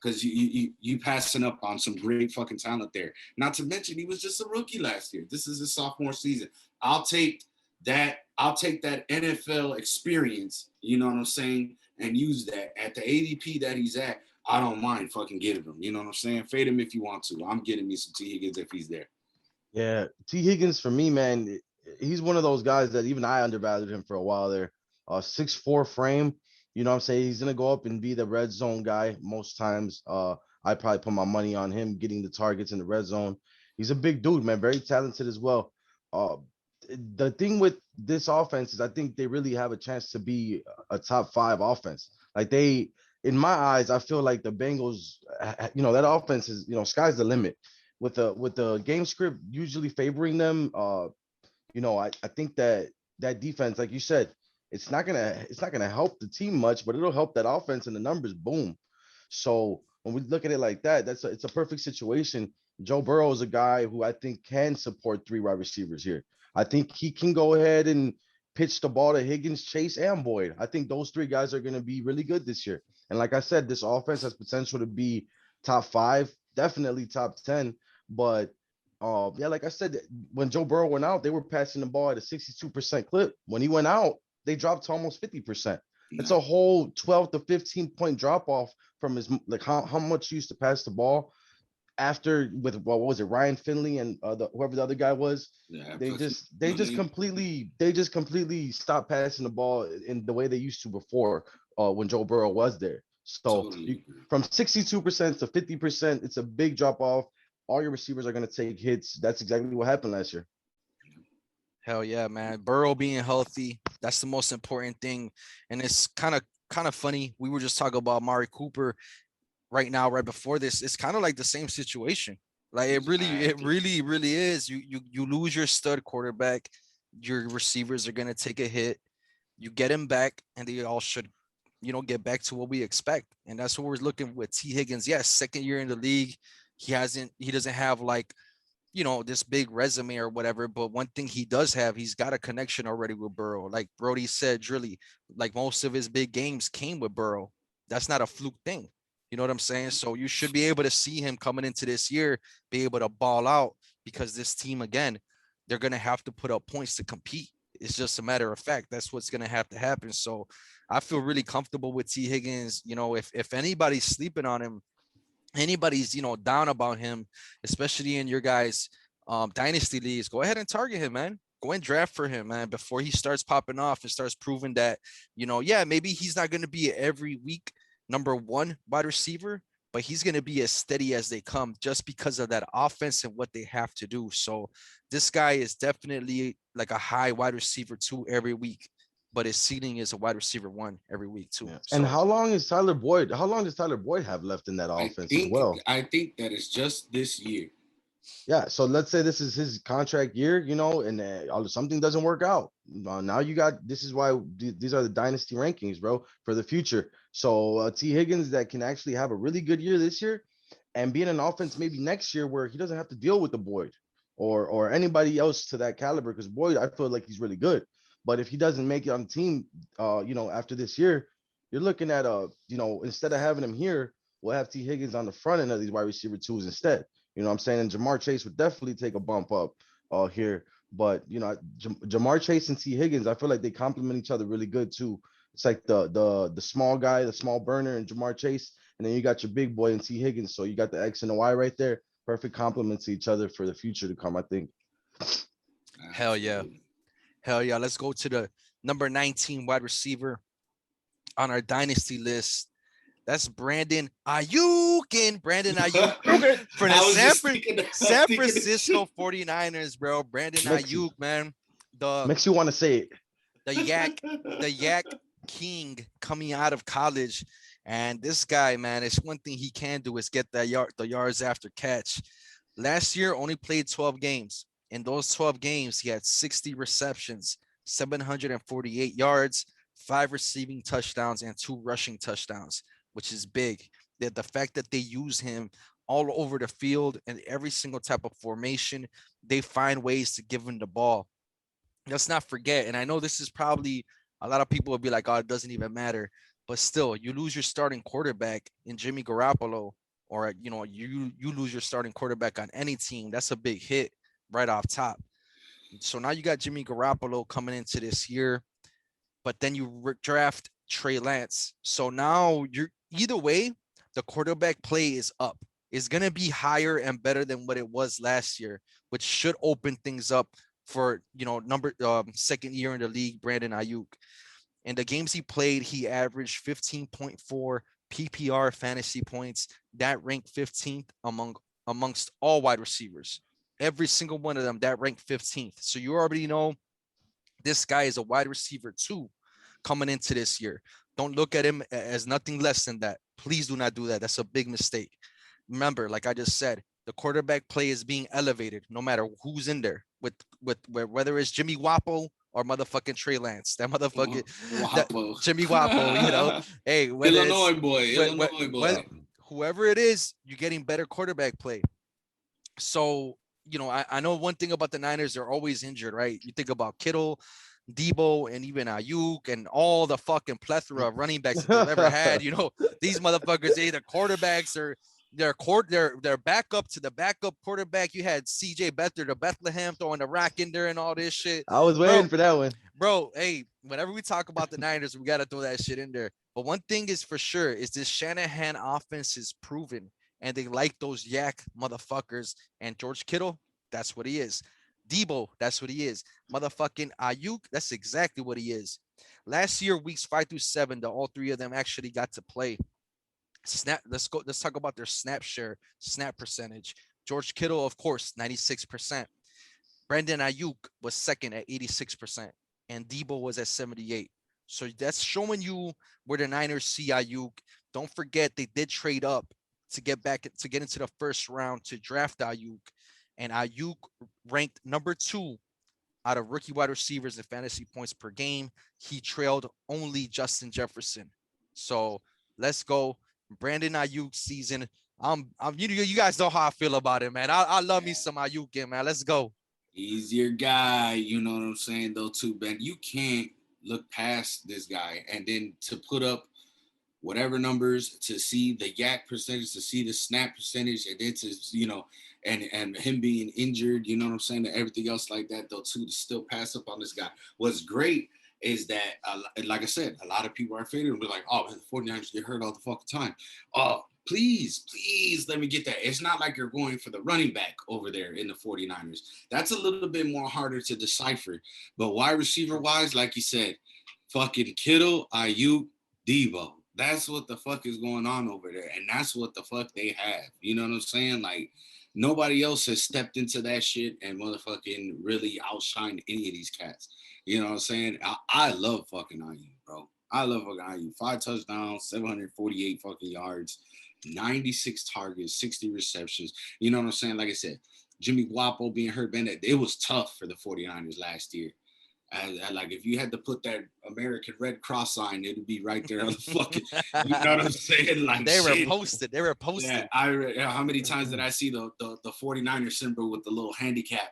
because you passing up on some great fucking talent there. Not to mention he was just a rookie last year. This is his sophomore season. I'll take that NFL experience, you know what I'm saying, and use that at the ADP that he's at. I don't mind fucking getting him. You know what I'm saying? Fade him if you want to. I'm getting me some T. Higgins if he's there. Yeah, T. Higgins for me, man, he's one of those guys that even I undervalued him for a while there. 6'4" frame, you know what I'm saying? He's gonna go up and be the red zone guy most times. I probably put my money on him getting the targets in the red zone. He's a big dude, man, very talented as well. Uh, the thing with this offense is I think they really have a chance to be a top 5 offense. Like they, in my eyes, I feel like the Bengals, you know, that offense is, you know, sky's the limit. With the game script usually favoring them, you know, I think that defense, like you said, it's not gonna help the team much, but it'll help that offense and the numbers boom. So when we look at it like that, it's a perfect situation. Joe Burrow is a guy who I think can support 3 wide receivers here. I think he can go ahead and pitch the ball to Higgins, Chase, and Boyd. I think those 3 guys are going to be really good this year. And like I said, this offense has potential to be top 5, definitely top 10. But yeah, like I said, when Joe Burrow went out, they were passing the ball at a 62% clip. When he went out, they dropped to almost 50%. It's a whole 12 to 15 point drop off from his, like how much he used to pass the ball after with what was it, Ryan Finley and whoever the other guy was. Yeah, they just completely stopped passing the ball in the way they used to before when Joe Burrow was there. So totally. from 62% to 50%, it's a big drop off. All your receivers are going to take hits. That's exactly what happened last year. Hell yeah, man. Burrow being healthy, that's the most important thing. And it's kind of funny. We were just talking about Amari Cooper right now, right before this. It's kind of like the same situation. Like it really is. You lose your stud quarterback, your receivers are gonna take a hit. You get him back, and they all should, you know, get back to what we expect. And that's what we're looking with T. Higgins. Yes, second year in the league. He doesn't have like, you know, this big resume or whatever. But one thing he does have, he's got a connection already with Burrow. Like Brody said, really, like most of his big games came with Burrow. That's not a fluke thing. You know what I'm saying? So you should be able to see him coming into this year, be able to ball out, because this team, again, they're going to have to put up points to compete. It's just a matter of fact. That's what's going to have to happen. So I feel really comfortable with T. Higgins. You know, if anybody's sleeping on him, anybody's, you know, down about him, especially in your guys' dynasty leagues, go ahead and target him, man. Go and draft for him, man, before he starts popping off and starts proving that, you know, yeah, maybe he's not going to be every week #1 wide receiver, but he's going to be as steady as they come just because of that offense and what they have to do. So this guy is definitely like a high wide receiver 2 every week. but his seating is a wide receiver 1 every week too. Yeah. And So how long is Tyler Boyd? How long does Tyler Boyd have left in that I offense as think well? I think that it's just this year. Yeah, so let's say this is his contract year, and something doesn't work out. Now you got this is why these are the dynasty rankings, bro, for the future. So T. Higgins that can actually have a really good year this year, and be in an offense maybe next year where he doesn't have to deal with the Boyd or anybody else to that caliber. Because Boyd, I feel like he's really good, but if he doesn't make it on the team, after this year, you're looking at instead of having him here, we'll have T. Higgins on the front end of these wide receiver twos instead. You know what I'm saying? And Jamar Chase would definitely take a bump up here. But Jamar Chase and T. Higgins, I feel like they complement each other really good too. It's like the small guy, the small burner, and Jamar Chase, and then you got your big boy and T. Higgins. So you got the X and the Y right there. Perfect compliments to each other for the future to come, I think. hell yeah. Absolutely. Hell yeah. Let's go to the number 19 wide receiver on our dynasty list. That's Brandon Ayuk. Brandon Ayuk for the I was San, just thinking, San Francisco 49ers, bro. Brandon Makes you, Ayuk, man. The makes you want to say it. the yak king coming out of college. And this guy, man, it's one thing he can do is get the yards after catch. Last year only played 12 games. In those 12 games, he had 60 receptions, 748 yards, 5 receiving touchdowns, and 2 rushing touchdowns, which is big. That the fact that they use him all over the field and every single type of formation, they find ways to give him the ball. Let's not forget, and I know this is probably a lot of people will be like, oh, it doesn't even matter. But still, you lose your starting quarterback in Jimmy Garoppolo, or you lose your starting quarterback on any team. That's a big hit right off top. So now you got Jimmy Garoppolo coming into this year, but then you draft Trey Lance. So now you're either way, the quarterback play is up. It's gonna be higher and better than what it was last year, which should open things up for second year in the league, Brandon Ayuk. In the games he played, he averaged 15.4 PPR fantasy points. That ranked 15th amongst all wide receivers. Every single one of them that ranked 15th. So you already know this guy is a wide receiver too coming into this year. Don't look at him as nothing less than that. Please do not do that. That's a big mistake. Remember, like I just said, the quarterback play is being elevated no matter who's in there, with whether it's Jimmy Wapo or motherfucking Trey Lance. That motherfucking Wapo. Jimmy Wapo, hey, whether Illinois it's boy, Illinois boy. whoever it is, you're getting better quarterback play. So, I know one thing about the Niners, they're always injured, right? You think about Kittle, Debo, and even Ayuk, and all the fucking plethora of running backs that they've ever had. These motherfuckers, either quarterbacks or their backup to the backup quarterback. You had CJ Beathard, the Bethlehem, throwing the rock in there and all this shit. I was waiting for that one. Bro, hey, whenever we talk about the Niners, we got to throw that shit in there. But one thing is for sure is this Shanahan offense is proven, and they like those yak motherfuckers. And George Kittle, that's what he is. Debo, that's what he is. Motherfucking Ayuk, that's exactly what he is. Last year, weeks 5 through 7, all 3 of them actually got to play. Let's talk about their snap percentage. George Kittle, of course, 96%. Brandon Ayuk was second at 86%, and Debo was at 78%. So that's showing you where the Niners see Ayuk. Don't forget they did trade up to get into the first round to draft Ayuk, and Ayuk ranked number 2 out of rookie wide receivers in fantasy points per game. He trailed only Justin Jefferson. So let's go. Brandon Ayuk season. You guys know how I feel about it, man. I love me some Ayuk, man. Let's go. He's your guy. You know what I'm saying, though, too, Ben. You can't look past this guy and then to put up whatever numbers, to see the yak percentage, to see the snap percentage, and then to, and him being injured, you know what I'm saying, and everything else like that, though, too, to still pass up on this guy. What's great is that, like I said, a lot of people are faded and be like, oh, man, the 49ers get hurt all the fucking time. Oh, please let me get that. It's not like you're going for the running back over there in the 49ers. That's a little bit more harder to decipher. But wide receiver wise, like you said, fucking Kittle, Ayuk, Debo. That's what the fuck is going on over there. And that's what the fuck they have. You know what I'm saying? Like, nobody else has stepped into that shit and motherfucking really outshined any of these cats. You know what I'm saying? I love fucking Ayuk, bro. I love fucking Ayuk. 5 touchdowns, 748 fucking yards, 96 targets, 60 receptions. You know what I'm saying? Like I said, Jimmy Garoppolo being hurt, man, it was tough for the 49ers last year. Like if you had to put that American Red Cross sign, it'd be right there on the fucking. You know what I'm saying? Like they were shit. posted. They were posted. Yeah, how many times did I see the 49er symbol with the little handicap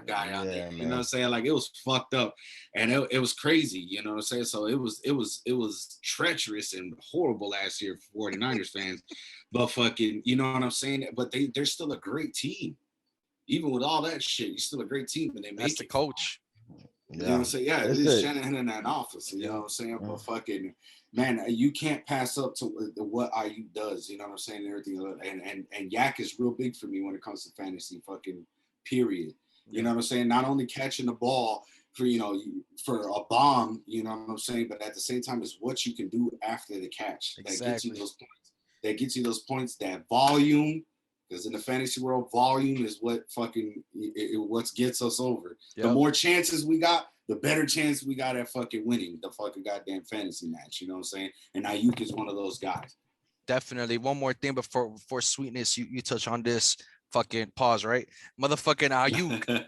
guy on there? Yeah, You know what I'm man. saying? Like it was fucked up, and it was crazy. You know what I'm saying? So it was treacherous and horrible last year for 49ers fans, but fucking, you know what I'm saying? But they're still a great team, even with all that shit. You're still a great team, and they make That's the it. coach. You know what I'm saying? Yeah, it That's is it. Shanahan in that office. You know what I'm saying? Yeah. But fucking man, you can't pass up to what IU does. You know what I'm saying? And everything. And Yak is real big for me when it comes to fantasy. Fucking period. You know what I'm saying? Not only catching the ball for for a bomb. You know what I'm saying? But at the same time, it's what you can do after the catch that gets you Exactly. those points. That gets you those points. That volume. Because in the fantasy world, volume is what fucking what gets us over. The Yep. more chances we got, the better chance we got at fucking winning the fucking goddamn fantasy match. You know what I'm saying? And Ayuk is one of those guys. Definitely. One more thing before sweetness, you touch on this. Fucking pause, right? Motherfucking Ayuk.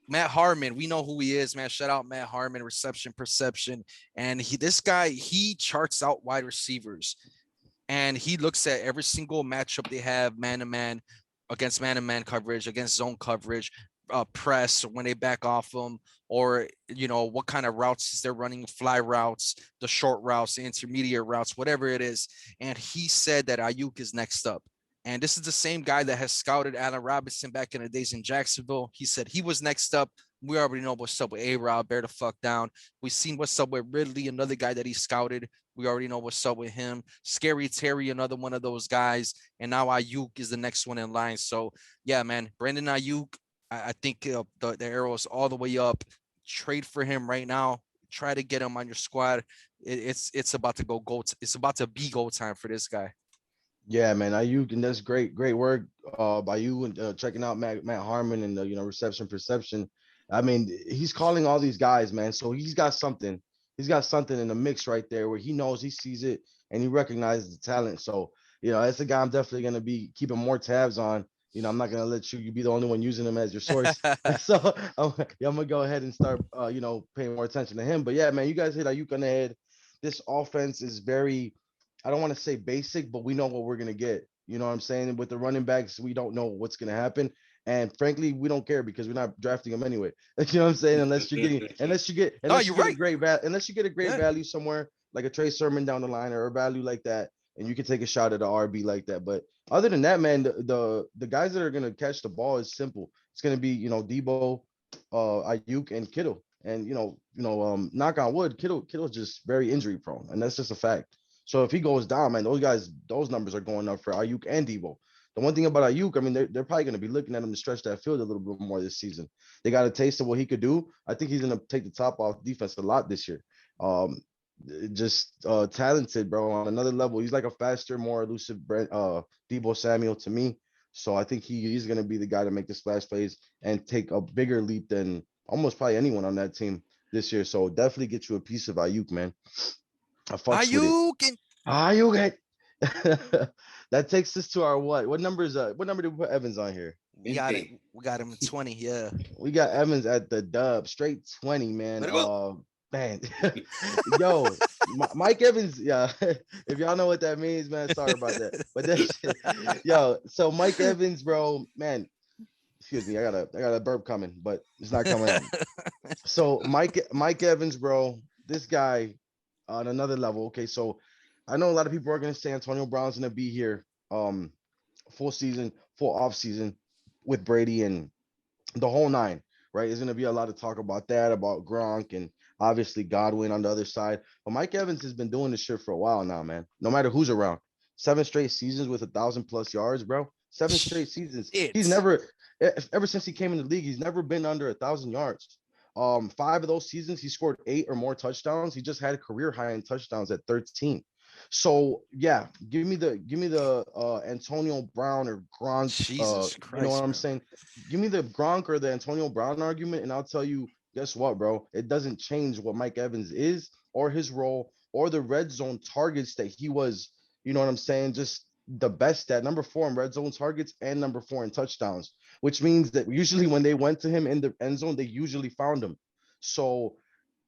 Matt Harmon, we know who he is, man. Shout out Matt Harmon, reception perception. And this guy, he charts out wide receivers. And he looks at every single matchup they have, man-to-man, against man-to-man coverage, against zone coverage, press when they back off them, or what kind of routes they're running, fly routes, the short routes, the intermediate routes, whatever it is. And he said that Ayuk is next up. And this is the same guy that has scouted Allen Robinson back in the days in Jacksonville. He said he was next up. We already know what's up with A-Rob, bear the fuck down. We've seen what's up with Ridley, another guy that he scouted. We already know what's up with him. Scary Terry, another one of those guys. And now Ayuk is the next one in line. So, yeah, man, Brandon Ayuk, I think the arrow is all the way up. Trade for him right now. Try to get him on your squad. It's about to it's about to be go time for this guy. Yeah, man, Ayuk, and that's great work by you and checking out Matt Harmon and reception perception. I mean, he's calling all these guys, man. So he's got something. He's got something in the mix right there where he knows, he sees it, and he recognizes the talent. So that's a guy I'm definitely gonna be keeping more tabs on. I'm not gonna let you be the only one using him as your source. So I'm gonna go ahead and start paying more attention to him. But yeah, man, you guys hit Ayuk on the head. This offense is very, I don't want to say basic, but we know what we're gonna get. You know what I'm saying? And with the running backs, we don't know what's gonna happen. And frankly, we don't care because we're not drafting them anyway. You know what I'm saying? Unless you get Right. unless you get a great value somewhere like a Trey Sermon down the line or a value like that, and you can take a shot at an RB like that. But other than that, man, the guys that are gonna catch the ball is simple. It's gonna be Debo, Ayuk, and Kittle. And knock on wood, Kittle's just very injury prone, and that's just a fact. So if he goes down, man, those numbers are going up for Ayuk and Debo. The one thing about Ayuk, I mean, they're probably going to be looking at him to stretch that field a little bit more this season. They got a taste of what he could do. I think he's going to take the top off defense a lot this year. Just talented, bro, on another level. He's like a faster, more elusive Debo Samuel to me. So I think he's going to be the guy to make the splash plays and take a bigger leap than almost probably anyone on that team this year. So definitely get you a piece of Ayuk, man. I fucks with it. Ayuk. That takes us to our what number did we put Evans on here? We got it. We got him at 20. Yeah. We got Evans at the dub, straight 20, man. Man. Yo, Mike Evans, yeah. If y'all know what that means, man, sorry about that. But that so Mike Evans, bro, man. Excuse me, I got a burp coming, but it's not coming out. So Mike Evans, bro, this guy on another level. Okay, so I know a lot of people are going to say Antonio Brown's going to be here full season, full off season with Brady and the whole nine, right? There's going to be a lot of talk about that, about Gronk and obviously Godwin on the other side. But Mike Evans has been doing this shit for a while now, man. No matter who's around. 7 straight seasons with 1,000+ yards, bro. 7 straight seasons. He's never, ever since he came in the league, he's never been under 1,000 yards. 5 of those seasons, he scored 8 or more touchdowns. He just had a career high in touchdowns at 13. So yeah, give me the Antonio Brown or Gronk. Jesus Christ, you know what I'm saying? Give me the Gronk or the Antonio Brown argument, and I'll tell you guess what, bro? It doesn't change what Mike Evans is or his role or the red zone targets that he was, you know what I'm saying? Just the best at number 4 in red zone targets and number 4 in touchdowns, which means that usually when they went to him in the end zone, they usually found him. So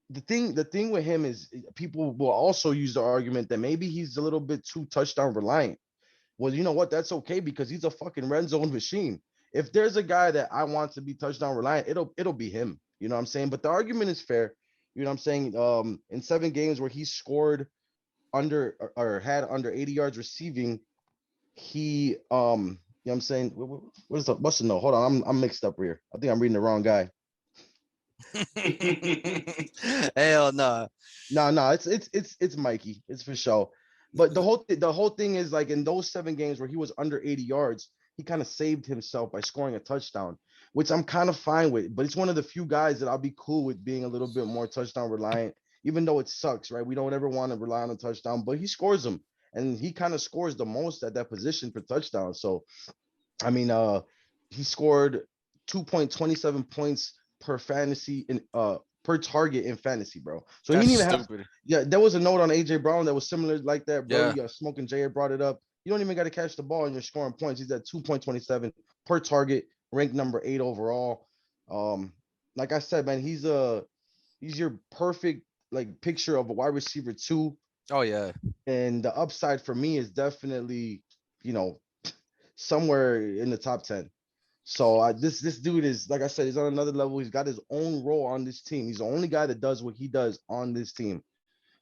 the thing with him is people will also use the argument that maybe he's a little bit too touchdown reliant. Well, you know what? That's okay because he's a fucking red zone machine. If there's a guy that I want to be touchdown reliant, it'll be him. You know what I'm saying? But the argument is fair. You know what I'm saying? In 7 games where he scored under or had under 80 yards receiving, he you know what I'm saying? What's the no? Hold on, I'm mixed up here. I think I'm reading the wrong guy. Hell no. No, it's Mikey. It's for sure. But the whole thing is like in those 7 games where he was under 80 yards, he kind of saved himself by scoring a touchdown, which I'm kind of fine with. But it's one of the few guys that I'll be cool with being a little bit more touchdown reliant, even though it sucks, right? We don't ever want to rely on a touchdown, but he scores them, and he kind of scores the most at that position for touchdowns. So I mean, he scored 2.27 points per fantasy in per target in fantasy, bro. So he That's didn't even have. stupid. Yeah, there was a note on AJ Brown that was similar like that, bro. Yeah. You got Smoking Jay brought it up. You don't even got to catch the ball and you're scoring points. He's at 2.27 per target, ranked number 8 overall. Like I said, man, he's your perfect like picture of a wide receiver 2. Oh yeah. And the upside for me is definitely, you know, somewhere in the top 10. So this dude is, like I said, he's on another level. He's got his own role on this team. He's the only guy that does what he does on this team,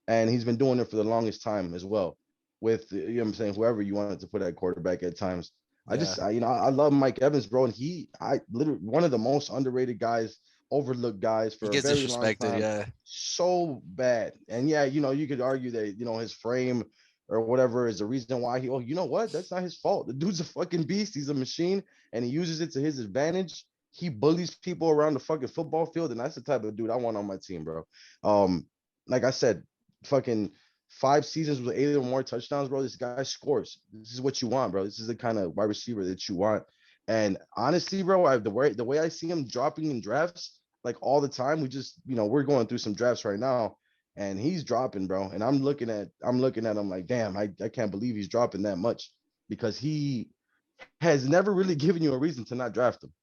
and he's been doing it for the longest time as well. With you know what I'm saying, whoever you wanted to put at quarterback at times. I love Mike Evans, bro, and I literally one of the most underrated guys, overlooked guys He for a gets very long disrespected. time. Yeah. So bad, and yeah, you could argue that his frame or whatever is the reason why he. Oh, you know what? That's not his fault. The dude's a fucking beast. He's a machine, and he uses it to his advantage. He bullies people around the fucking football field, and that's the type of dude I want on my team, bro. Like I said, fucking 5 seasons with 8 or more touchdowns, bro. This guy scores. This is what you want, bro. This is the kind of wide receiver that you want. And honestly, bro, the way I see him dropping in drafts like all the time, we're going through some drafts right now, and he's dropping, bro. And I'm looking at him like, damn, I can't believe he's dropping that much because he has never really given you a reason to not draft him.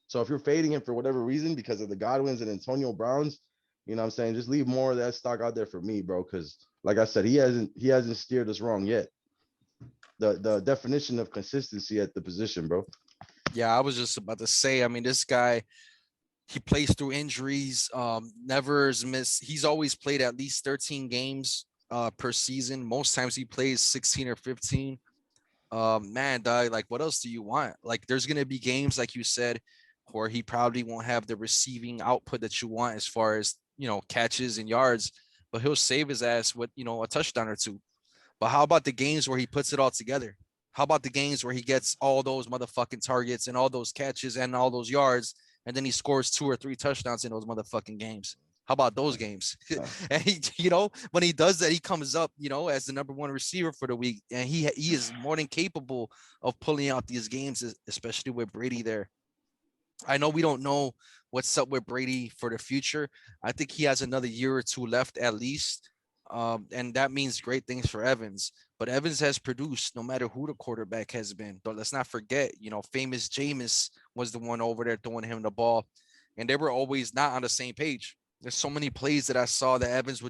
So if you're fading him for whatever reason because of the Godwins and Antonio Browns, you know what I'm saying, just leave more of that stock out there for me, bro. Because like I said, he hasn't steered us wrong yet. The definition of consistency at the position, bro. Yeah, I was just about to say, I mean, this guy, he plays through injuries, never has missed. He's always played at least 13 games per season. Most times he plays 16 or 15. Man, dog, like what else do you want? Like there's gonna be games, like you said, where he probably won't have the receiving output that you want as far as catches and yards, but he'll save his ass with a touchdown or two. But how about the games where he puts it all together? How about the games where he gets all those motherfucking targets and all those catches and all those yards, and then he scores 2 or 3 touchdowns in those motherfucking games? How about those games? And when he does that, he comes up, as the number 1 receiver for the week, and he is more than capable of pulling out these games, especially with Brady there. I know we don't know what's up with Brady for the future. I think he has another year or 2 left at least. And that means great things for Evans. But Evans has produced no matter who the quarterback has been. But let's not forget, famous Jameis was the one over there throwing him the ball. And they were always not on the same page. There's so many plays that I saw that Evans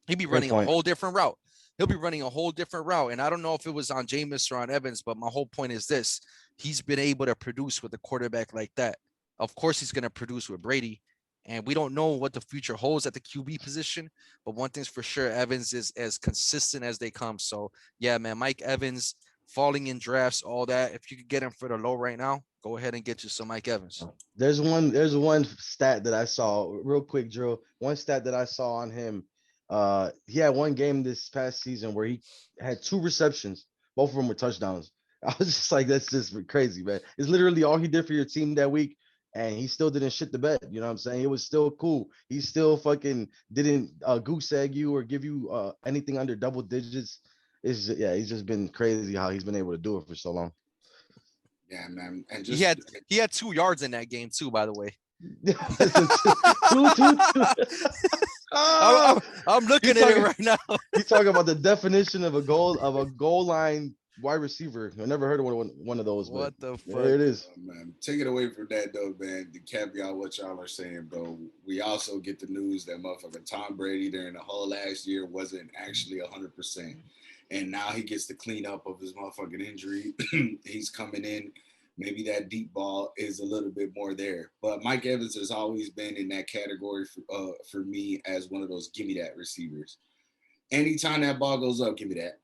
he'd be running a whole different route. He'll be running a whole different route. And I don't know if it was on Jameis or on Evans, but my whole point is this. He's been able to produce with a quarterback like that. Of course, he's going to produce with Brady. And we don't know what the future holds at the QB position. But one thing's for sure, Evans is as consistent as they come. So, yeah, man, Mike Evans falling in drafts, all that. If you could get him for the low right now, go ahead and get you some Mike Evans. There's one stat that I saw real quick, Drew. One stat that I saw on him. He had one game this past season where he had 2 receptions. Both of them were touchdowns. I was just like, that's just crazy, man. It's literally all he did for your team that week, and he still didn't shit the bed. You know what I'm saying? It was still cool. He still fucking didn't goose egg you or give you anything under double digits. He's just been crazy how he's been able to do it for so long. Yeah, man. And he had 2 yards in that game too, by the way. I'm looking He's at it talking- right now. He's talking about the definition of a goal line wide receiver. I never heard of one of those. What but the fuck? there it is. Man, take it away from that though, man. The caveat what y'all are saying, bro. We also get the news that motherfucker Tom Brady during the whole last year wasn't actually 100%, and now he gets the cleanup of his motherfucking injury. He's coming in. Maybe that deep ball is a little bit more there, but Mike Evans has always been in that category for me as one of those give me that receivers. Anytime that ball goes up, give me that.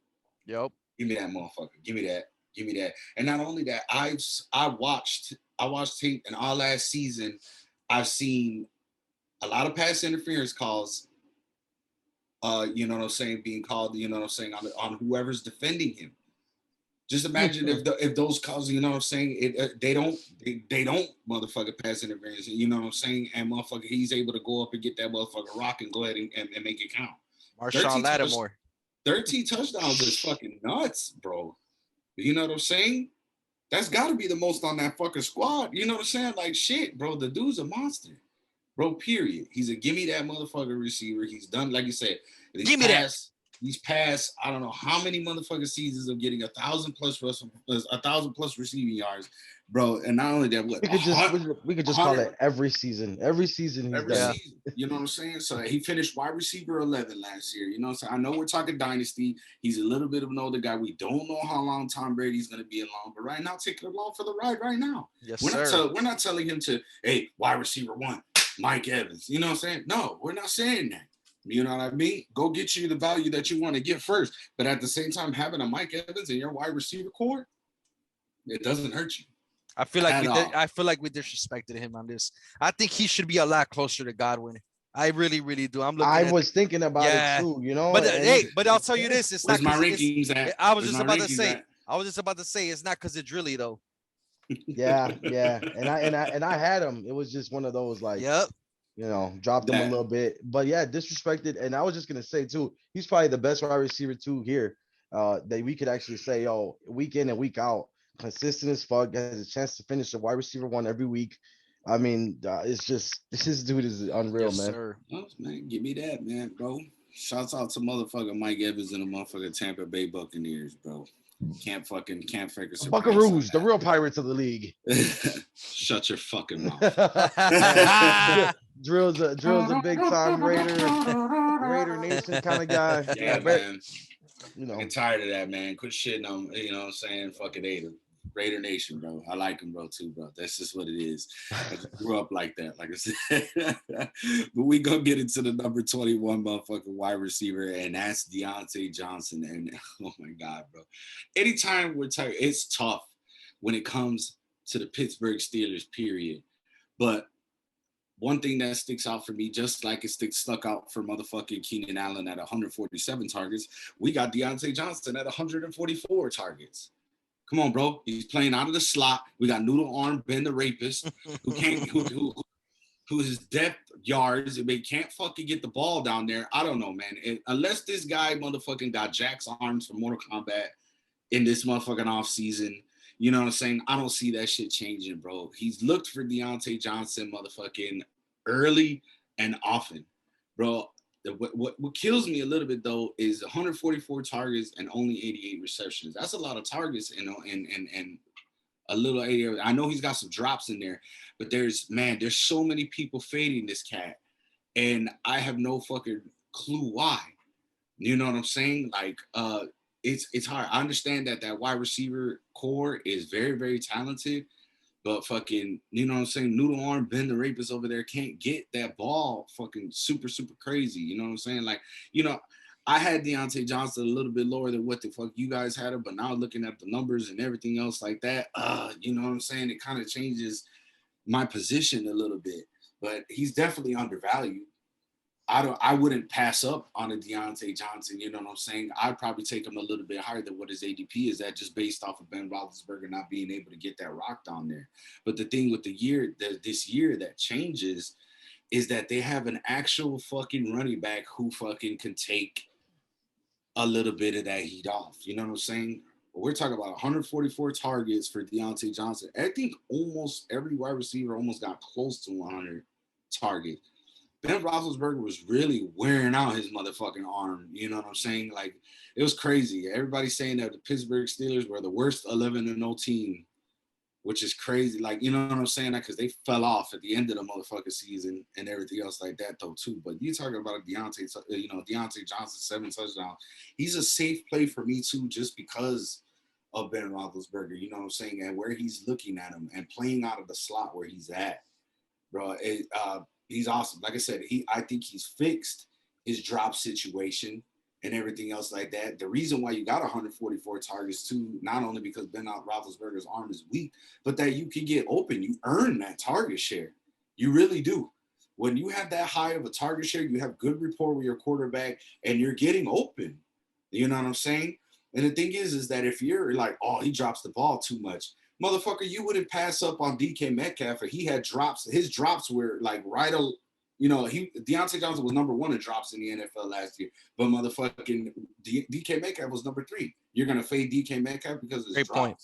Yep. Give me that motherfucker. Give me that. Give me that. And not only that, I watched tape, and all last season, I've seen a lot of pass interference calls. You know what I'm saying, being called. You know what I'm saying, on whoever's defending him. Just imagine if those calls, you know what I'm saying, they don't motherfucker pass interference. You know what I'm saying, and motherfucker, he's able to go up and get that motherfucker rock and go ahead and make it count. Marshawn Lattimore. 13 touchdowns is fucking nuts, bro. You know what I'm saying? That's got to be the most on that fucking squad. You know what I'm saying? Like, shit, bro. The dude's a monster, bro. Period. He's a give me that motherfucker receiver. He's done, like you said. Give me that. He's passed, I don't know how many motherfucking seasons of getting 1,000 plus receiving yards, bro. And not only that, we could just call it every season. Every season he's done. Season, you know what I'm saying? So he finished wide receiver 11 last year. You know what I'm saying? I know we're talking dynasty. He's a little bit of an older guy. We don't know how long Tom Brady's going to be along, but right now, take it along for the ride right now. Yes, we're not telling him to, hey, wide receiver 1, Mike Evans. You know what I'm saying? No, we're not saying that. You know what I mean? Go get you the value that you want to get first. But at the same time, having a Mike Evans in your wide receiver core, it doesn't hurt you. I feel like we disrespected him on this. I think he should be a lot closer to Godwin. I really, really do. I was thinking about it too, you know. But I'll tell you this: it's not. My rankings at? I was just about to say it's not because it's really though. Yeah, and I had him. It was just one of those like. Yep. You know, dropped him a little bit, but yeah, disrespected. And I was just gonna say too, he's probably the best wide receiver too here. That we could actually say, yo, week in and week out, consistent as fuck, has a chance to finish a wide receiver 1 every week. I mean, it's just this dude is unreal, yes, man. Sir. Oh, man, give me that, man, bro. Shouts out to motherfucking Mike Evans and the motherfucking Tampa Bay Buccaneers, bro. Can't figure Buckaroos, the real pirates of the league. Shut your fucking mouth. Drill's a big time Raider Nation kind of guy. Yeah, man. You know, I'm tired of that, man. Quit shitting on, you know what I'm saying? Fucking Raider Nation, bro. I like him, bro, too, bro. That's just what it is. I just grew up like that, like I said. But we gonna get into the number 21 motherfucking wide receiver, and that's Deontay Johnson. And oh my God, bro. Anytime we're tired, it's tough when it comes to the Pittsburgh Steelers, period. But one thing that sticks out for me, just like it stuck out for motherfucking Keenan Allen at 147 targets, we got Deontay Johnson at 144 targets. Come on, bro. He's playing out of the slot. We got Noodle Arm Ben the rapist, who his depth yards, but he can't fucking get the ball down there. I don't know, man. Unless this guy motherfucking got Jack's arms from Mortal Kombat in this motherfucking offseason, you know what I'm saying? I don't see that shit changing, bro. He's looked for Deontay Johnson motherfucking early and often, bro. What kills me a little bit though is 144 targets and only 88 receptions. That's a lot of targets and a little 80. I know he's got some drops in there, but there's so many people fading this cat, and I have no fucking clue why. You know what I'm saying? Like, it's hard. I understand that wide receiver core is very, very talented, but fucking, you know what I'm saying? Noodle Arm Ben the rapist over there can't get that ball fucking super, super crazy. You know what I'm saying? Like, you know, I had Deontay Johnson a little bit lower than what the fuck you guys had him, but now looking at the numbers and everything else like that, you know what I'm saying? It kind of changes my position a little bit, but he's definitely undervalued. I wouldn't pass up on a Deontay Johnson, you know what I'm saying? I'd probably take him a little bit higher than what his ADP is at, just based off of Ben Roethlisberger not being able to get that rock down there. But the thing with this year that changes is that they have an actual fucking running back who fucking can take a little bit of that heat off. You know what I'm saying? We're talking about 144 targets for Deontay Johnson. I think almost every wide receiver almost got close to 100 targets. Ben Roethlisberger was really wearing out his motherfucking arm. You know what I'm saying? Like, it was crazy. Everybody's saying that the Pittsburgh Steelers were the worst 11-0 team, which is crazy. Like, you know what I'm saying? Because they fell off at the end of the motherfucking season and everything else like that, though, too. But you talking about Deontay Johnson, 7 touchdowns. He's a safe play for me, too, just because of Ben Roethlisberger. You know what I'm saying? And where he's looking at him and playing out of the slot where he's at, bro. He's awesome. Like I said, I think he's fixed his drop situation and everything else like that. The reason why you got 144 targets too, not only because Ben Roethlisberger's arm is weak, but that you can get open. You earn that target share. You really do. When you have that high of a target share, you have good rapport with your quarterback and you're getting open. You know what I'm saying? And the thing is that if you're like, oh, he drops the ball too much, motherfucker, you wouldn't pass up on DK Metcalf if he had drops. His drops were like Deontay Johnson was number 1 in drops in the NFL last year, but motherfucking DK Metcalf was number 3. You're gonna fade DK Metcalf because of his Great drops. point.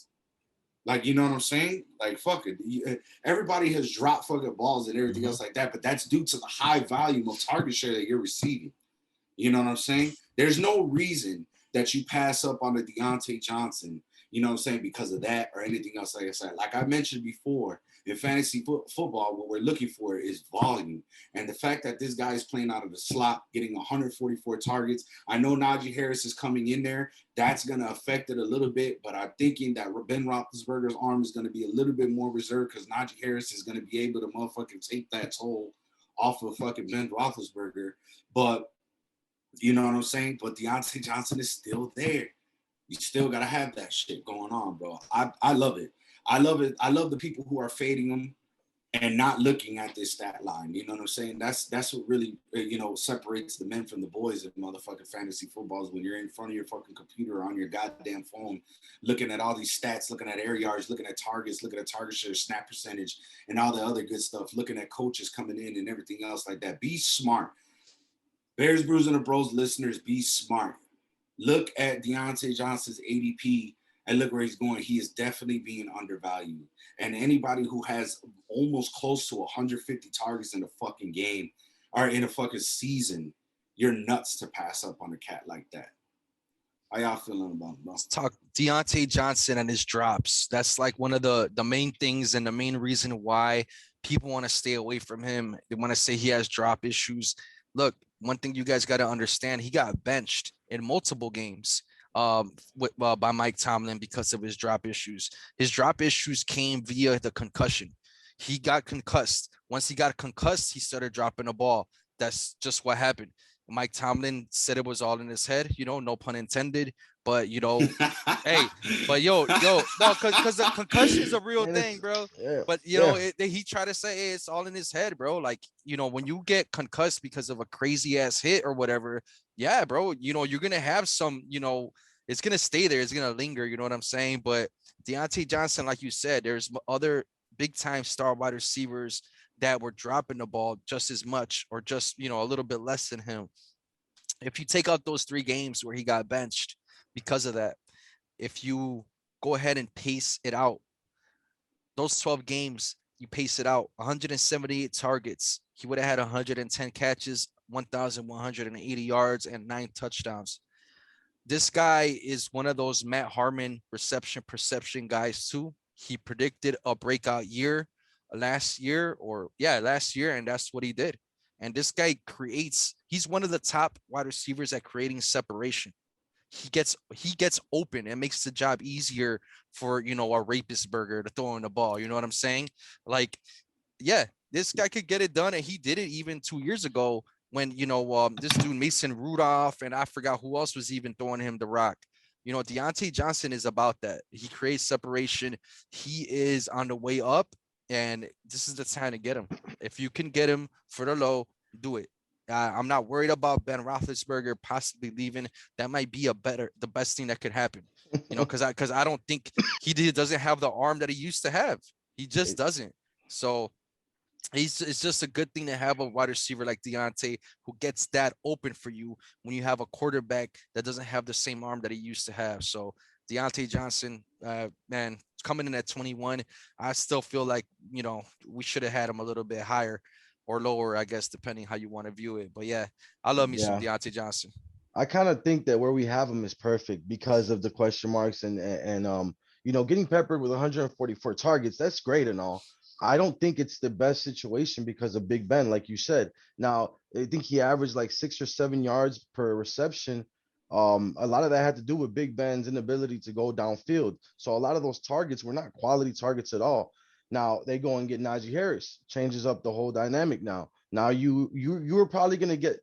Like, you know what I'm saying? Like, fuck it. Everybody has dropped fucking balls and everything else like that, but that's due to the high volume of target share that you're receiving. You know what I'm saying? There's no reason that you pass up on the Deontay Johnson, you know what I'm saying, because of that or anything else. Like I said, like I mentioned before, in fantasy football, what we're looking for is volume. And the fact that this guy is playing out of the slot, getting 144 targets. I know Najee Harris is coming in there. That's going to affect it a little bit, but I'm thinking that Ben Roethlisberger's arm is going to be a little bit more reserved because Najee Harris is going to be able to motherfucking take that toll off of fucking Ben Roethlisberger. But you know what I'm saying? But Deontay Johnson is still there. You still got to have that shit going on, bro. I love it. I love it. I love the people who are fading him and not looking at this stat line. You know what I'm saying? That's what really, separates the men from the boys in motherfucking fantasy football is when you're in front of your fucking computer or on your goddamn phone, looking at all these stats, looking at air yards, looking at targets, looking at target share, snap percentage, and all the other good stuff, looking at coaches coming in and everything else like that. Be smart. Bears, Brews, and the Bros listeners, be smart. Look at Deontay Johnson's ADP and look where he's going. He is definitely being undervalued. And anybody who has almost close to 150 targets in a fucking game or in a fucking season, you're nuts to pass up on a cat like that. How y'all feeling about it, bro? Let's talk Deontay Johnson and his drops. That's like one of the main things and the main reason why people want to stay away from him. They want to say he has drop issues. Look, one thing you guys got to understand, he got benched in multiple games by Mike Tomlin because of his drop issues. His drop issues came via the concussion. He got concussed. Once he got concussed, he started dropping the ball. That's just what happened. Mike Tomlin said it was all in his head, no pun intended. But hey, but no, because the concussion is a real thing, bro. Yeah, but he tried to say, hey, it's all in his head, bro. Like, when you get concussed because of a crazy ass hit or whatever, yeah, bro, you're gonna have some, it's gonna stay there, it's gonna linger, you know what I'm saying? But Deontay Johnson, like you said, there's other big time star wide receivers that were dropping the ball just as much or just a little bit less than him. If you take out those 3 games where he got benched because of that, if you go ahead and pace it out, those 12 games, you pace it out, 178 targets, he would have had 110 catches, 1,180 yards, and 9 touchdowns. This guy is one of those Matt Harmon reception perception guys too. He predicted a breakout year last year, and that's what he did. And this guy he's one of the top wide receivers at creating separation. He gets open and makes the job easier for, a rapist burger to throw in the ball. You know what I'm saying? Like, yeah, this guy could get it done. And he did it even 2 years ago when, this dude Mason Rudolph and I forgot who else was even throwing him the rock. Deontay Johnson is about that. He creates separation. He is on the way up, and this is the time to get him. If you can get him for the low, do it. I'm not worried about Ben Roethlisberger possibly leaving. That might be the best thing that could happen, because I don't think he doesn't have the arm that he used to have. He just doesn't. So it's just a good thing to have a wide receiver like Deontay who gets that open for you when you have a quarterback that doesn't have the same arm that he used to have. So Deontay Johnson, man, coming in at 21, I still feel like, we should have had him a little bit higher or lower, I guess, depending how you want to view it. But yeah, I love me some Yeah. Deontay Johnson. I kind of think that where we have him is perfect because of the question marks and getting peppered with 144 targets. That's great and all. I don't think it's the best situation because of Big Ben, like you said. Now, I think he averaged like 6 or 7 yards per reception. A lot of that had to do with Big Ben's inability to go downfield. So a lot of those targets were not quality targets at all. Now they go and get Najee Harris, changes up the whole dynamic now. Now you're probably gonna get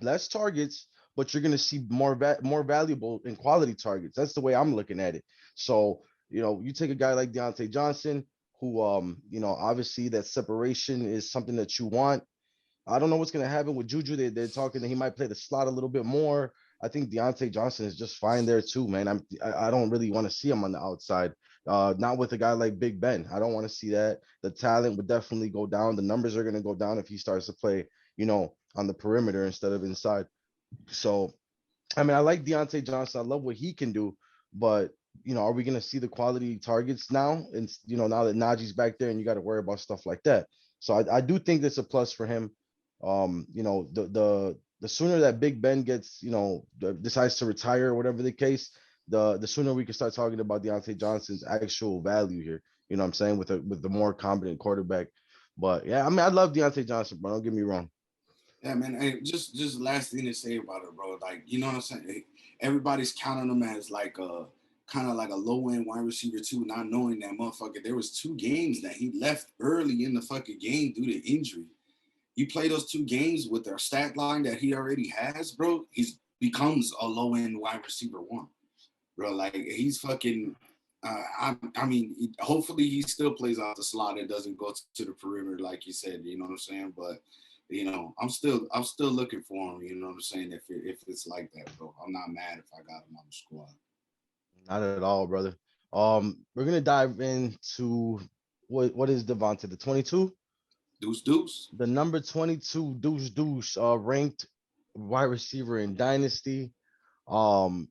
less targets, but you're going to see more valuable and quality targets. That's the way I'm looking at it. So, you take a guy like Deontay Johnson, who, obviously that separation is something that you want. I don't know what's going to happen with Juju. They're talking that he might play the slot a little bit more. I think Deontay Johnson is just fine there too, man. I don't really want to see him on the outside. Not with a guy like Big Ben. I don't want to see that. The talent would definitely go down. The numbers are going to go down if he starts to play, on the perimeter instead of inside. So, I mean, I like Deontay Johnson. I love what he can do, but are we gonna see the quality targets now? And now that Najee's back there, and you got to worry about stuff like that. So I do think that's a plus for him. The sooner that Big Ben gets, decides to retire or whatever the case, the sooner we can start talking about Deontay Johnson's actual value here. You know what I'm saying, with the more competent quarterback. But yeah, I mean, I love Deontay Johnson, but don't get me wrong. Yeah, man. And just last thing to say about it, bro. Like, you know what I'm saying? Everybody's counting him as like a kind of like a low end wide receiver too, not knowing that motherfucker. There was 2 games that he left early in the fucking game due to injury. You play those 2 games with their stat line that he already has, bro. He's becomes a low end wide receiver one, bro. Like he's fucking. I mean, hopefully he still plays out the slot and doesn't go to the perimeter like you said. You know what I'm saying? But I'm still looking for him. You know what I'm saying? If it's like that, bro, I'm not mad if I got him on the squad. Not at all, brother. We're gonna dive into what is Devonta, the 22, Deuce deuce. the number 22 deuce ranked wide receiver in Dynasty. Um,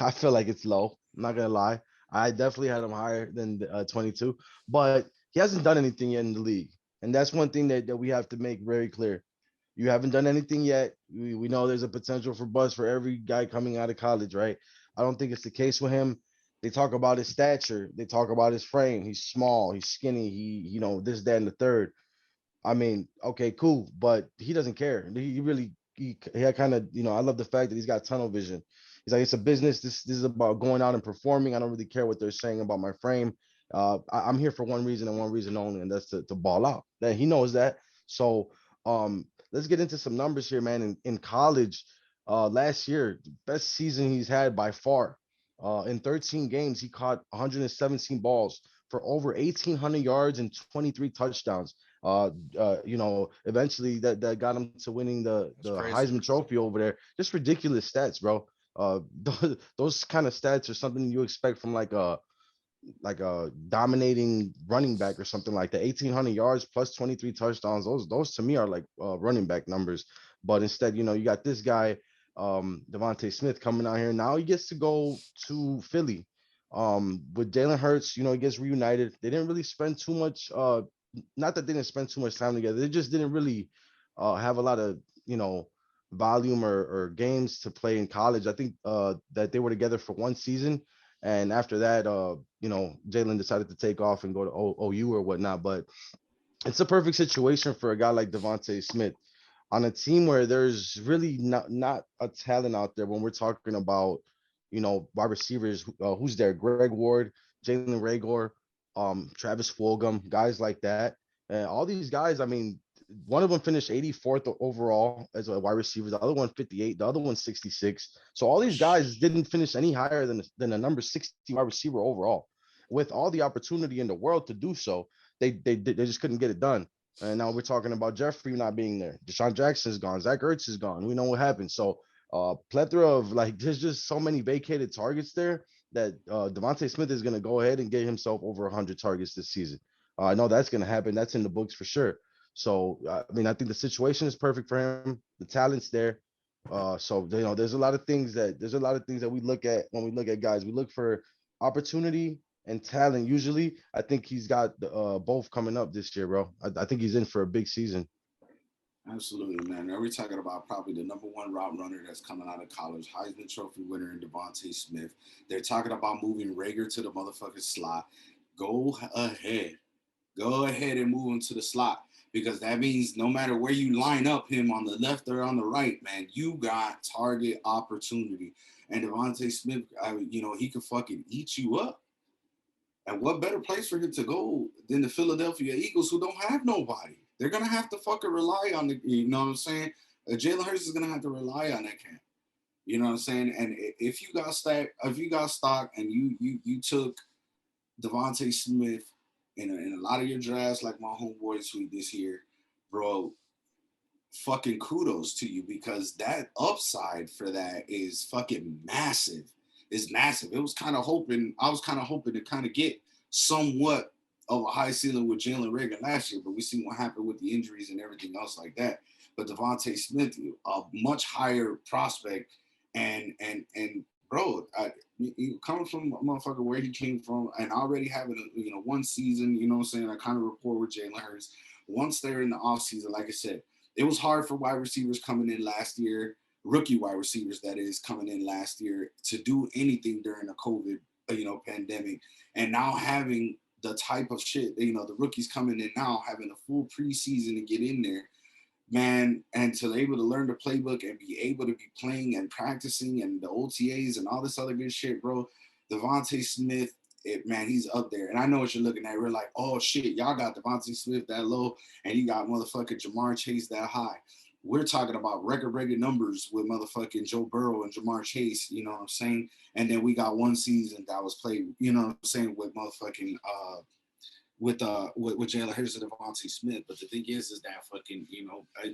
I feel like it's low. I'm not gonna lie. I definitely had him higher than 22, but he hasn't done anything yet in the league, and that's one thing that we have to make very clear. You haven't done anything yet. We know there's a potential for bust for every guy coming out of college, right? I don't think it's the case with him. They talk about his stature. They talk about his frame. He's small. He's skinny. This, that, and the third. I mean, okay, cool, but he doesn't care. He really, he kind of, I love the fact that he's got tunnel vision. He's like, it's a business. This is about going out and performing. I don't really care what they're saying about my frame. I'm here for one reason and one reason only, and that's to ball out. That he knows that. So, let's get into some numbers here, man. In college, last year, best season he's had by far. In 13 games, he caught 117 balls for over 1,800 yards and 23 touchdowns. Eventually that got him to winning the Heisman Trophy over there. Just ridiculous stats, bro. Those kind of stats are something you expect from like a dominating running back or something like that. 1,800 yards plus 23 touchdowns. Those to me are like running back numbers. But instead, you got this guy, Devontae Smith, coming out here. Now he gets to go to Philly. With Jalen Hurts, he gets reunited. They didn't really spend too much. Not that they didn't spend too much time together. They just didn't really have a lot of volume or games to play in college. I think that they were together for one season. And after that, Jalen decided to take off and go to OU or whatnot. But it's a perfect situation for a guy like Devontae Smith on a team where there's really not a talent out there when we're talking about, wide receivers. Who's there? Greg Ward, Jalen Rager, Travis Fulgham, guys like that. And all these guys, I mean, one of them finished 84th overall as a wide receiver. The other one 58. The other one 66. So all these guys didn't finish any higher than a number 60 wide receiver overall. With all the opportunity in the world to do so, they just couldn't get it done. And now we're talking about Jeffrey not being there. Deshaun Jackson's gone. Zach Ertz is gone. We know what happened. So plethora of there's just so many vacated targets there that Devontae Smith is going to go ahead and get himself over 100 targets this season. I know that's going to happen. That's in the books for sure. So, I mean, I think the situation is perfect for him. The talent's there. So there's a lot of things that we look at when we look at guys. We look for opportunity and talent. Usually, I think he's got both coming up this year, bro. I think he's in for a big season. Absolutely, man. Now we're talking about probably the number one route runner that's coming out of college, Heisman Trophy winner in Devontae Smith. They're talking about moving Rager to the motherfucking slot. Go ahead. Go ahead and move him to the slot because that means no matter where you line up him on the left or on the right, man, you got target opportunity. And Devontae Smith, he could fucking eat you up. And what better place for him to go than the Philadelphia Eagles, who don't have nobody? They're gonna have to fucking rely on the, you know what I'm saying? Jalen Hurts is gonna have to rely on that camp. You know what I'm saying? And if you got stock, and you took Devontae Smith in a lot of your drafts, like my homeboy tweet this year, bro, fucking kudos to you because that upside for that is fucking massive. It's massive. I was kind of hoping to kind of get somewhat of a high ceiling with Jalen Rager last year, but we see what happened with the injuries and everything else like that. But Devontae Smith, a much higher prospect, and bro, coming from a motherfucker where he came from, and already having one season, you know what I'm saying, I kind of rapport with Jalen Hurts. Once they're in the offseason, like I said, it was hard for wide receivers coming in last year, rookie wide receivers that is coming in last year, to do anything during the COVID pandemic, and now having the type of shit, the rookies coming in now having a full preseason to get in there, man, and to be able to learn the playbook and be able to be playing and practicing and the OTAs and all this other good shit, bro. Devontae Smith, man, he's up there. And I know what you're looking at. We're like, oh shit, y'all got Devontae Smith that low, and you got motherfucking Jamar Chase that high. We're talking about record-breaking numbers with motherfucking Joe Burrow and Jamar Chase, you know what I'm saying? And then we got one season that was played, you know what I'm saying, with motherfucking with Jalen Hurts and Devontae Smith. But the thing is that fucking,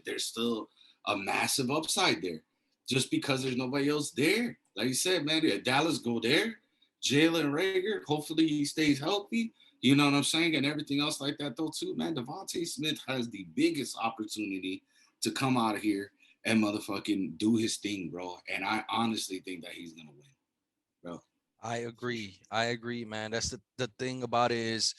there's still a massive upside there. Just because there's nobody else there. Like you said, man, Dallas go there. Jalen Rager, hopefully he stays healthy. You know what I'm saying? And everything else like that, though, too, man. Devontae Smith has the biggest opportunity to come out of here and motherfucking do his thing, bro. And I honestly think that he's going to win, bro. I agree, man. That's the thing about it is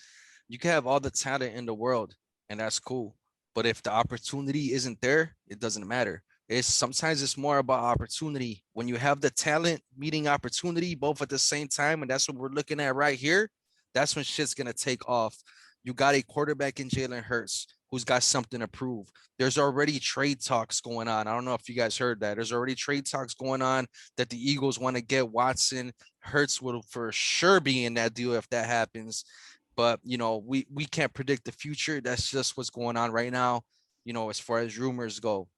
you can have all the talent in the world, and that's cool. But if the opportunity isn't there, it doesn't matter. Sometimes it's more about opportunity. When you have the talent meeting opportunity both at the same time, and that's what we're looking at right here, that's when shit's gonna take off. You got a quarterback in Jalen Hurts who's got something to prove. There's already trade talks going on. I don't know if you guys heard that. There's already trade talks going on that the Eagles want to get Watson. Hurts will for sure be in that deal if that happens. But, we can't predict the future. That's just what's going on right now, as far as rumors go.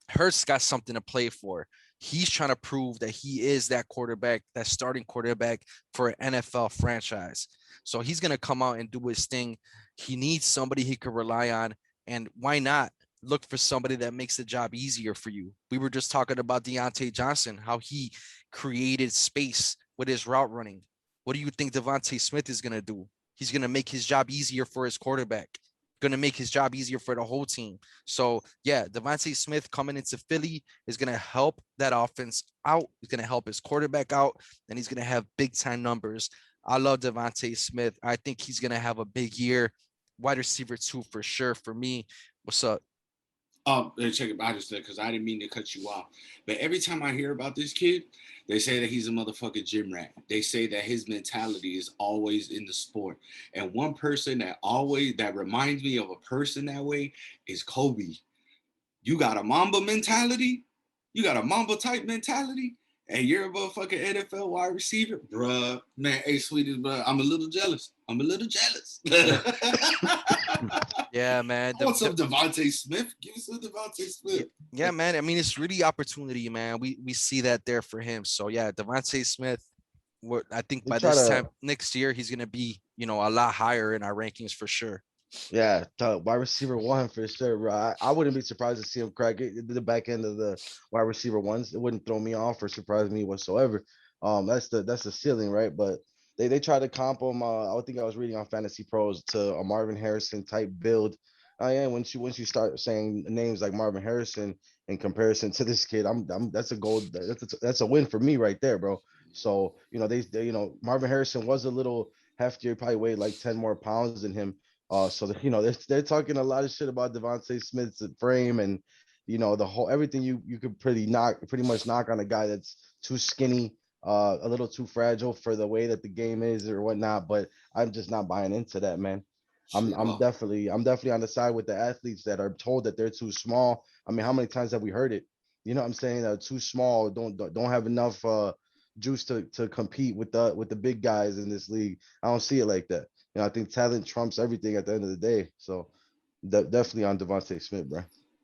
Hurts got something to play for. He's trying to prove that he is that quarterback, that starting quarterback for an NFL franchise. So he's going to come out and do his thing. He needs somebody he can rely on. And why not look for somebody that makes the job easier for you? We were just talking about Deontay Johnson, how he created space with his route running. What do you think Devontae Smith is going to do? He's going to make his job easier for his quarterback. Going to make his job easier for the whole team. So, yeah, Devontae Smith coming into Philly is going to help that offense out. He's going to help his quarterback out, and he's going to have big-time numbers. I love Devontae Smith. I think he's going to have a big year. Wide receiver 2 for sure for me. What's up? Check it out, because I didn't mean to cut you off. But every time I hear about this kid, they say that he's a motherfucking gym rat. They say that his mentality is always in the sport. And one person that reminds me of a person that way is Kobe. You got a Mamba mentality? You got a Mamba type mentality? And you're a motherfucking NFL wide receiver? Bruh, man, hey, sweetie, bruh, I'm a little jealous. Yeah, man. What's up, Devontae Smith? Give us some Devontae Smith. Yeah, man. I mean, it's really opportunity, man. We see that there for him. So, yeah, Devontae Smith, I think by this time next year, he's going to be, a lot higher in our rankings for sure. Yeah, wide receiver 1 for sure, bro. I wouldn't be surprised to see him crack it the back end of the wide receiver 1s. It wouldn't throw me off or surprise me whatsoever. That's the ceiling, right? But they try to comp him. I think I was reading on Fantasy Pros to a Marvin Harrison type build. I am. Once you start saying names like Marvin Harrison in comparison to this kid, I'm that's a gold. That's a win for me right there, bro. So they Marvin Harrison was a little heftier, probably weighed like 10 more pounds than him. So they're talking a lot of shit about Devontae Smith's frame and the whole everything you could pretty much knock on a guy that's too skinny, a little too fragile for the way that the game is or whatnot. But I'm just not buying into that, man. I'm Shit, I'm well, definitely I'm definitely on the side with the athletes that are told that they're too small. I mean, how many times have we heard it? You know what I'm saying? Too small, don't have enough juice to compete with the big guys in this league. I don't see it like that. I think talent trumps everything at the end of the day. So definitely on Devontae Smith, bro.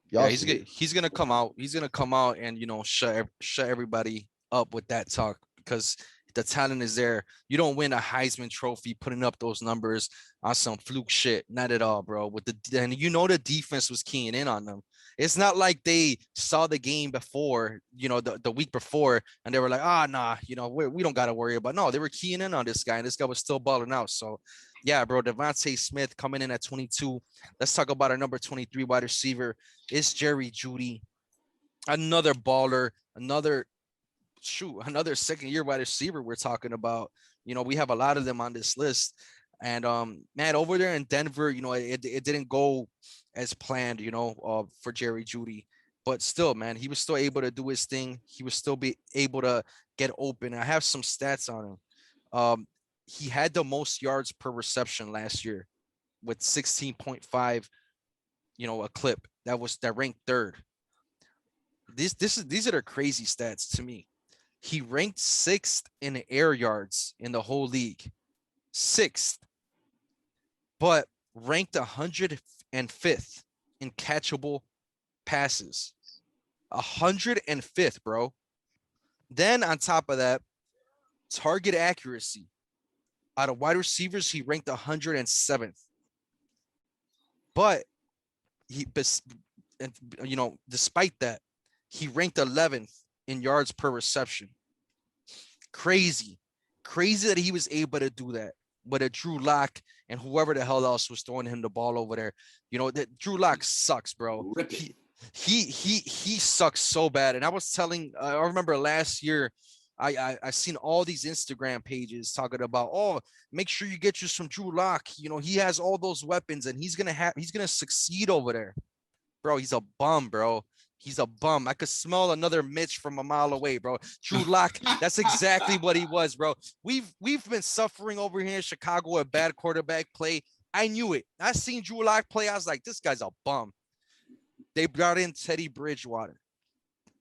Yeah, Y'all see it. he's gonna come out. He's gonna come out and shut everybody up with that talk because the talent is there. You don't win a Heisman Trophy putting up those numbers on some fluke shit. Not at all, bro. And the defense was keying in on them. It's not like they saw the game before, the week before, and they were like, nah, we don't got to worry about. No, they were keying in on this guy, and this guy was still balling out. So, yeah, bro, Devontae Smith coming in at 22. Let's talk about our number 23 wide receiver. It's Jerry Jeudy, another baller, another second-year wide receiver we're talking about. We have a lot of them on this list. And man, over there in Denver, it didn't go as planned, for Jerry Jeudy. But still, man, he was still able to do his thing. He was still be able to get open. I have some stats on him. He had the most yards per reception last year with 16.5, a clip that ranked third. These are the crazy stats to me. He ranked sixth in air yards in the whole league, sixth, but ranked 105th in catchable passes, 105th, bro. Then on top of that, target accuracy. Out of wide receivers, he ranked 107th. But despite that, he ranked 11th in yards per reception. Crazy that he was able to do that. But a Drew Lock and whoever the hell else was throwing him the ball over there, that Drew Lock sucks, bro. He sucks so bad. And I was I remember last year, I seen all these Instagram pages talking about, make sure you get you some Drew Lock. He has all those weapons and he's gonna succeed over there. Bro, he's a bum, bro. He's a bum. I could smell another Mitch from a mile away, bro. Drew Lock, that's exactly what he was, bro. We've been suffering over here in Chicago a bad quarterback play. I knew it. I seen Drew Lock play. I was like, this guy's a bum. They brought in Teddy Bridgewater.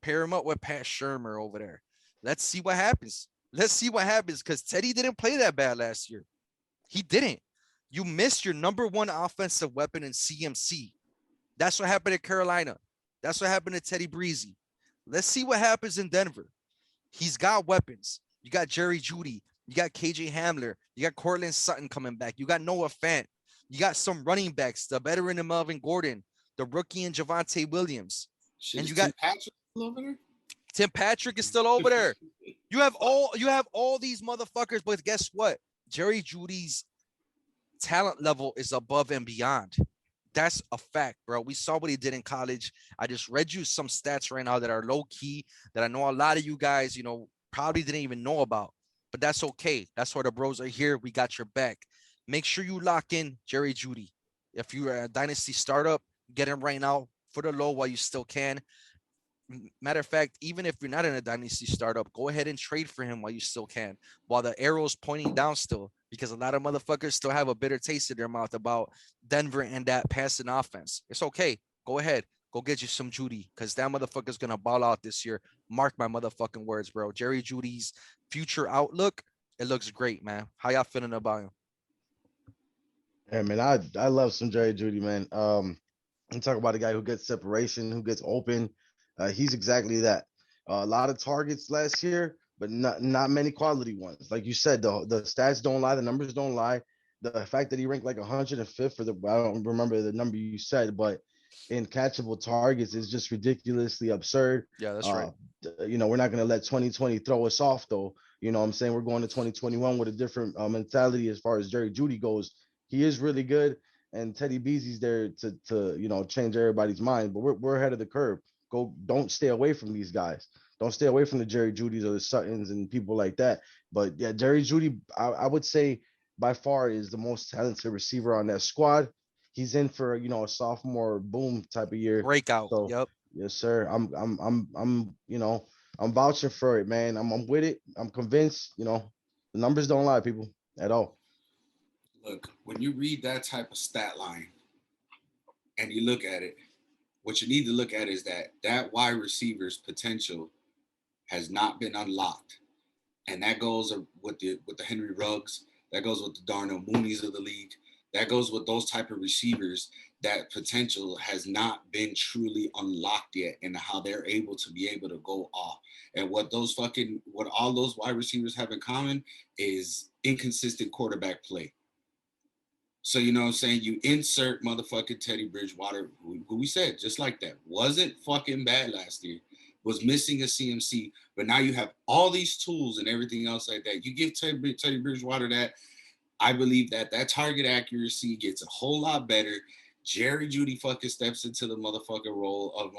Pair him up with Pat Shermer over there. Let's see what happens. Because Teddy didn't play that bad last year. He didn't. You missed your number one offensive weapon in CMC. That's what happened at Carolina. That's what happened to Teddy Breezy. Let's see what happens in Denver. He's got weapons. You got Jerry Jeudy. You got KJ Hamler. You got Cortland Sutton coming back. You got Noah Fant. You got some running backs, the veteran in Melvin Gordon, the rookie in Javonte Williams. Shit, and you got Patrick over there. Tim Patrick is still over there. You have all these motherfuckers, but guess what? Jerry Jeudy's talent level is above and beyond. That's a fact, bro. We saw what he did in college. I just read you some stats right now that are low key that I know a lot of you guys, probably didn't even know about. But that's okay. That's why the bros are here. We got your back. Make sure you lock in Jerry Jeudy. If you're a dynasty startup, get him right now for the low while you still can. Matter of fact, even if you're not in a dynasty startup, go ahead and trade for him while you still can, while the arrow's pointing down still, because a lot of motherfuckers still have a bitter taste in their mouth about Denver and that passing offense. It's okay. Go ahead. Go get you some Jeudy, because that motherfucker's going to ball out this year. Mark my motherfucking words, bro. Jerry Jeudy's future outlook, it looks great, man. How y'all feeling about him? Yeah, man, I love some Jerry Jeudy, man. I'm talking about a guy who gets separation, who gets open. He's exactly that. A lot of targets last year, but not many quality ones. Like you said, the stats don't lie, the numbers don't lie. The fact that he ranked like 105th I don't remember the number you said, but in catchable targets is just ridiculously absurd. Yeah, that's right. We're not going to let 2020 throw us off, though. You know what I'm saying? We're going to 2021 with a different mentality as far as Jerry Jeudy goes. He is really good. and Teddy Beasley's there to change everybody's mind. But we're ahead of the curve. Don't stay away from these guys. Don't stay away from the Jerry Judys or the Suttons and people like that. But yeah, Jerry Judy, I would say by far is the most talented receiver on that squad. He's in for a sophomore boom type of year. Breakout. So Yep. yes, sir. I'm vouching for it, man. I'm with it. I'm convinced. The numbers don't lie, people, at all. Look, when you read that type of stat line and you look at it, what you need to look at is that wide receiver's potential has not been unlocked. And that goes with the Henry Ruggs, that goes with the Darnell Mooney's of the league, that goes with those type of receivers. That potential has not been truly unlocked yet, and how they're able to go off. And what all those wide receivers have in common is inconsistent quarterback play. So you know what I'm saying? You insert motherfucking Teddy Bridgewater, who we said just like that wasn't fucking bad last year, was missing a CMC, but now you have all these tools and everything else like that. You give Teddy Bridgewater that. I believe that target accuracy gets a whole lot better. Jerry Jeudy fucking steps into the motherfucking role of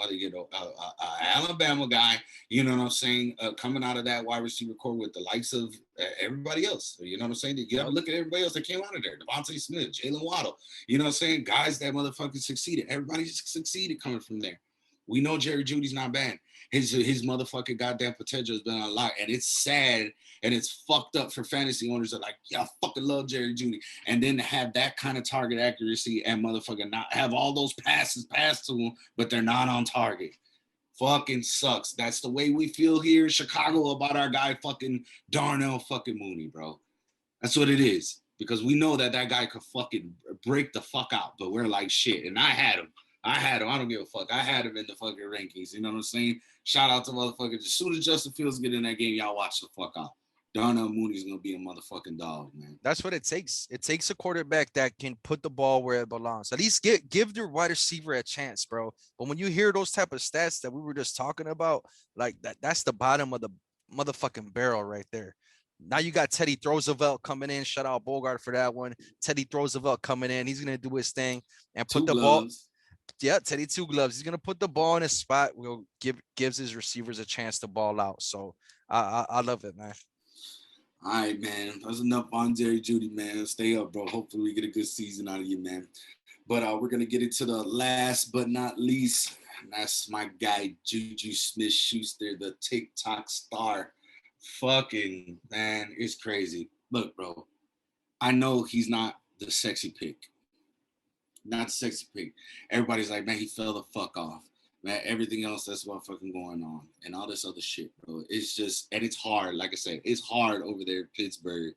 Alabama guy, you know what I'm saying, coming out of that wide receiver core with the likes of everybody else. You know what I'm saying? You got to look at everybody else that came out of there. Devontae Smith, Jalen Waddle, you know what I'm saying? Guys that motherfucking succeeded. Everybody succeeded coming from there. We know Jerry Jeudy's not bad. His motherfucking goddamn potential has been unlocked, and it's sad and it's fucked up for fantasy owners that are like, yeah, I fucking love Jerry Jeudy, and then to have that kind of target accuracy and motherfucking not have all those passes passed to him, but they're not on target. Fucking sucks. That's the way we feel here in Chicago about our guy fucking Darnell fucking Mooney, bro. That's what it is, because we know that guy could fucking break the fuck out, but we're like shit, and I had him. I don't give a fuck. I had him in the fucking rankings. You know what I'm saying? Shout out to motherfuckers. As soon as Justin Fields get in that game, y'all watch the fuck out. Darnell Mooney's going to be a motherfucking dog, man. That's what it takes. It takes a quarterback that can put the ball where it belongs. At least give your wide receiver a chance, bro. But when you hear those type of stats that we were just talking about, like that's the bottom of the motherfucking barrel right there. Now you got Teddy Roosevelt coming in. Shout out Bogart for that one. Teddy Roosevelt coming in. He's going to do his thing and put the ball. Yeah, Teddy Two Gloves. He's gonna put the ball in his spot. Will gives his receivers a chance to ball out. So I love it, man. All right, man. That's enough on Jerry Jeudy, man. Stay up, bro. Hopefully we get a good season out of you, man. But we're gonna get into the last but not least. And that's my guy Juju Smith-Schuster, the TikTok star. Fucking man, it's crazy. Look, bro. I know he's not the sexy pick. Not the sexy pick. Everybody's like, man, he fell the fuck off. Man, everything else that's what fucking going on and all this other shit, bro. It's just, and it's hard. Like I said, it's hard over there in Pittsburgh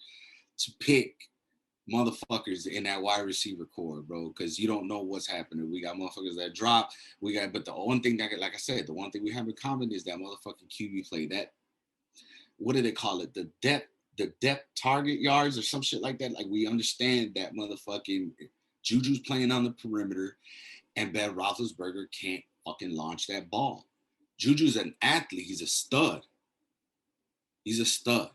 to pick motherfuckers in that wide receiver core, bro, because you don't know what's happening. We got motherfuckers that drop. But the one thing that, like I said, the one thing we have in common is that motherfucking QB play. That, what do they call it? The depth target yards or some shit like that. Like, we understand that motherfucking Juju's playing on the perimeter, and Ben Roethlisberger can't fucking launch that ball. Juju's an athlete. He's a stud. He's a stud.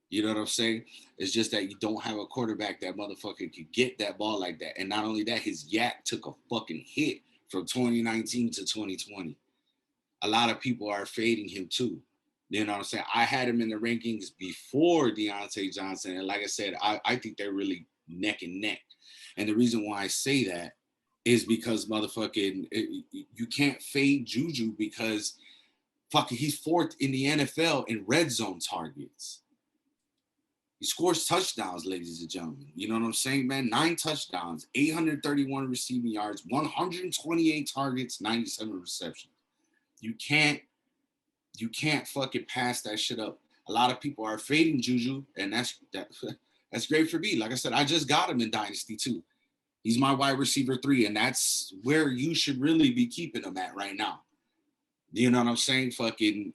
You know what I'm saying? It's just that you don't have a quarterback that motherfucker could get that ball like that. And not only that, his yak took a fucking hit from 2019 to 2020. A lot of people are fading him too. You know what I'm saying? I had him in the rankings before Deontay Johnson. And like I said, I think they're really neck and neck. And the reason why I say that is because motherfucking you can't fade Juju because fucking he's fourth in the NFL in red zone targets. He scores touchdowns, ladies and gentlemen. You know what I'm saying, man? 9 touchdowns, 831 receiving yards, 128 targets, 97 receptions. You can't fucking pass that shit up. A lot of people are fading Juju, and that's great for me. Like I said, I just got him in Dynasty too. He's my wide receiver 3, and that's where you should really be keeping him at right now. You know what I'm saying? Fucking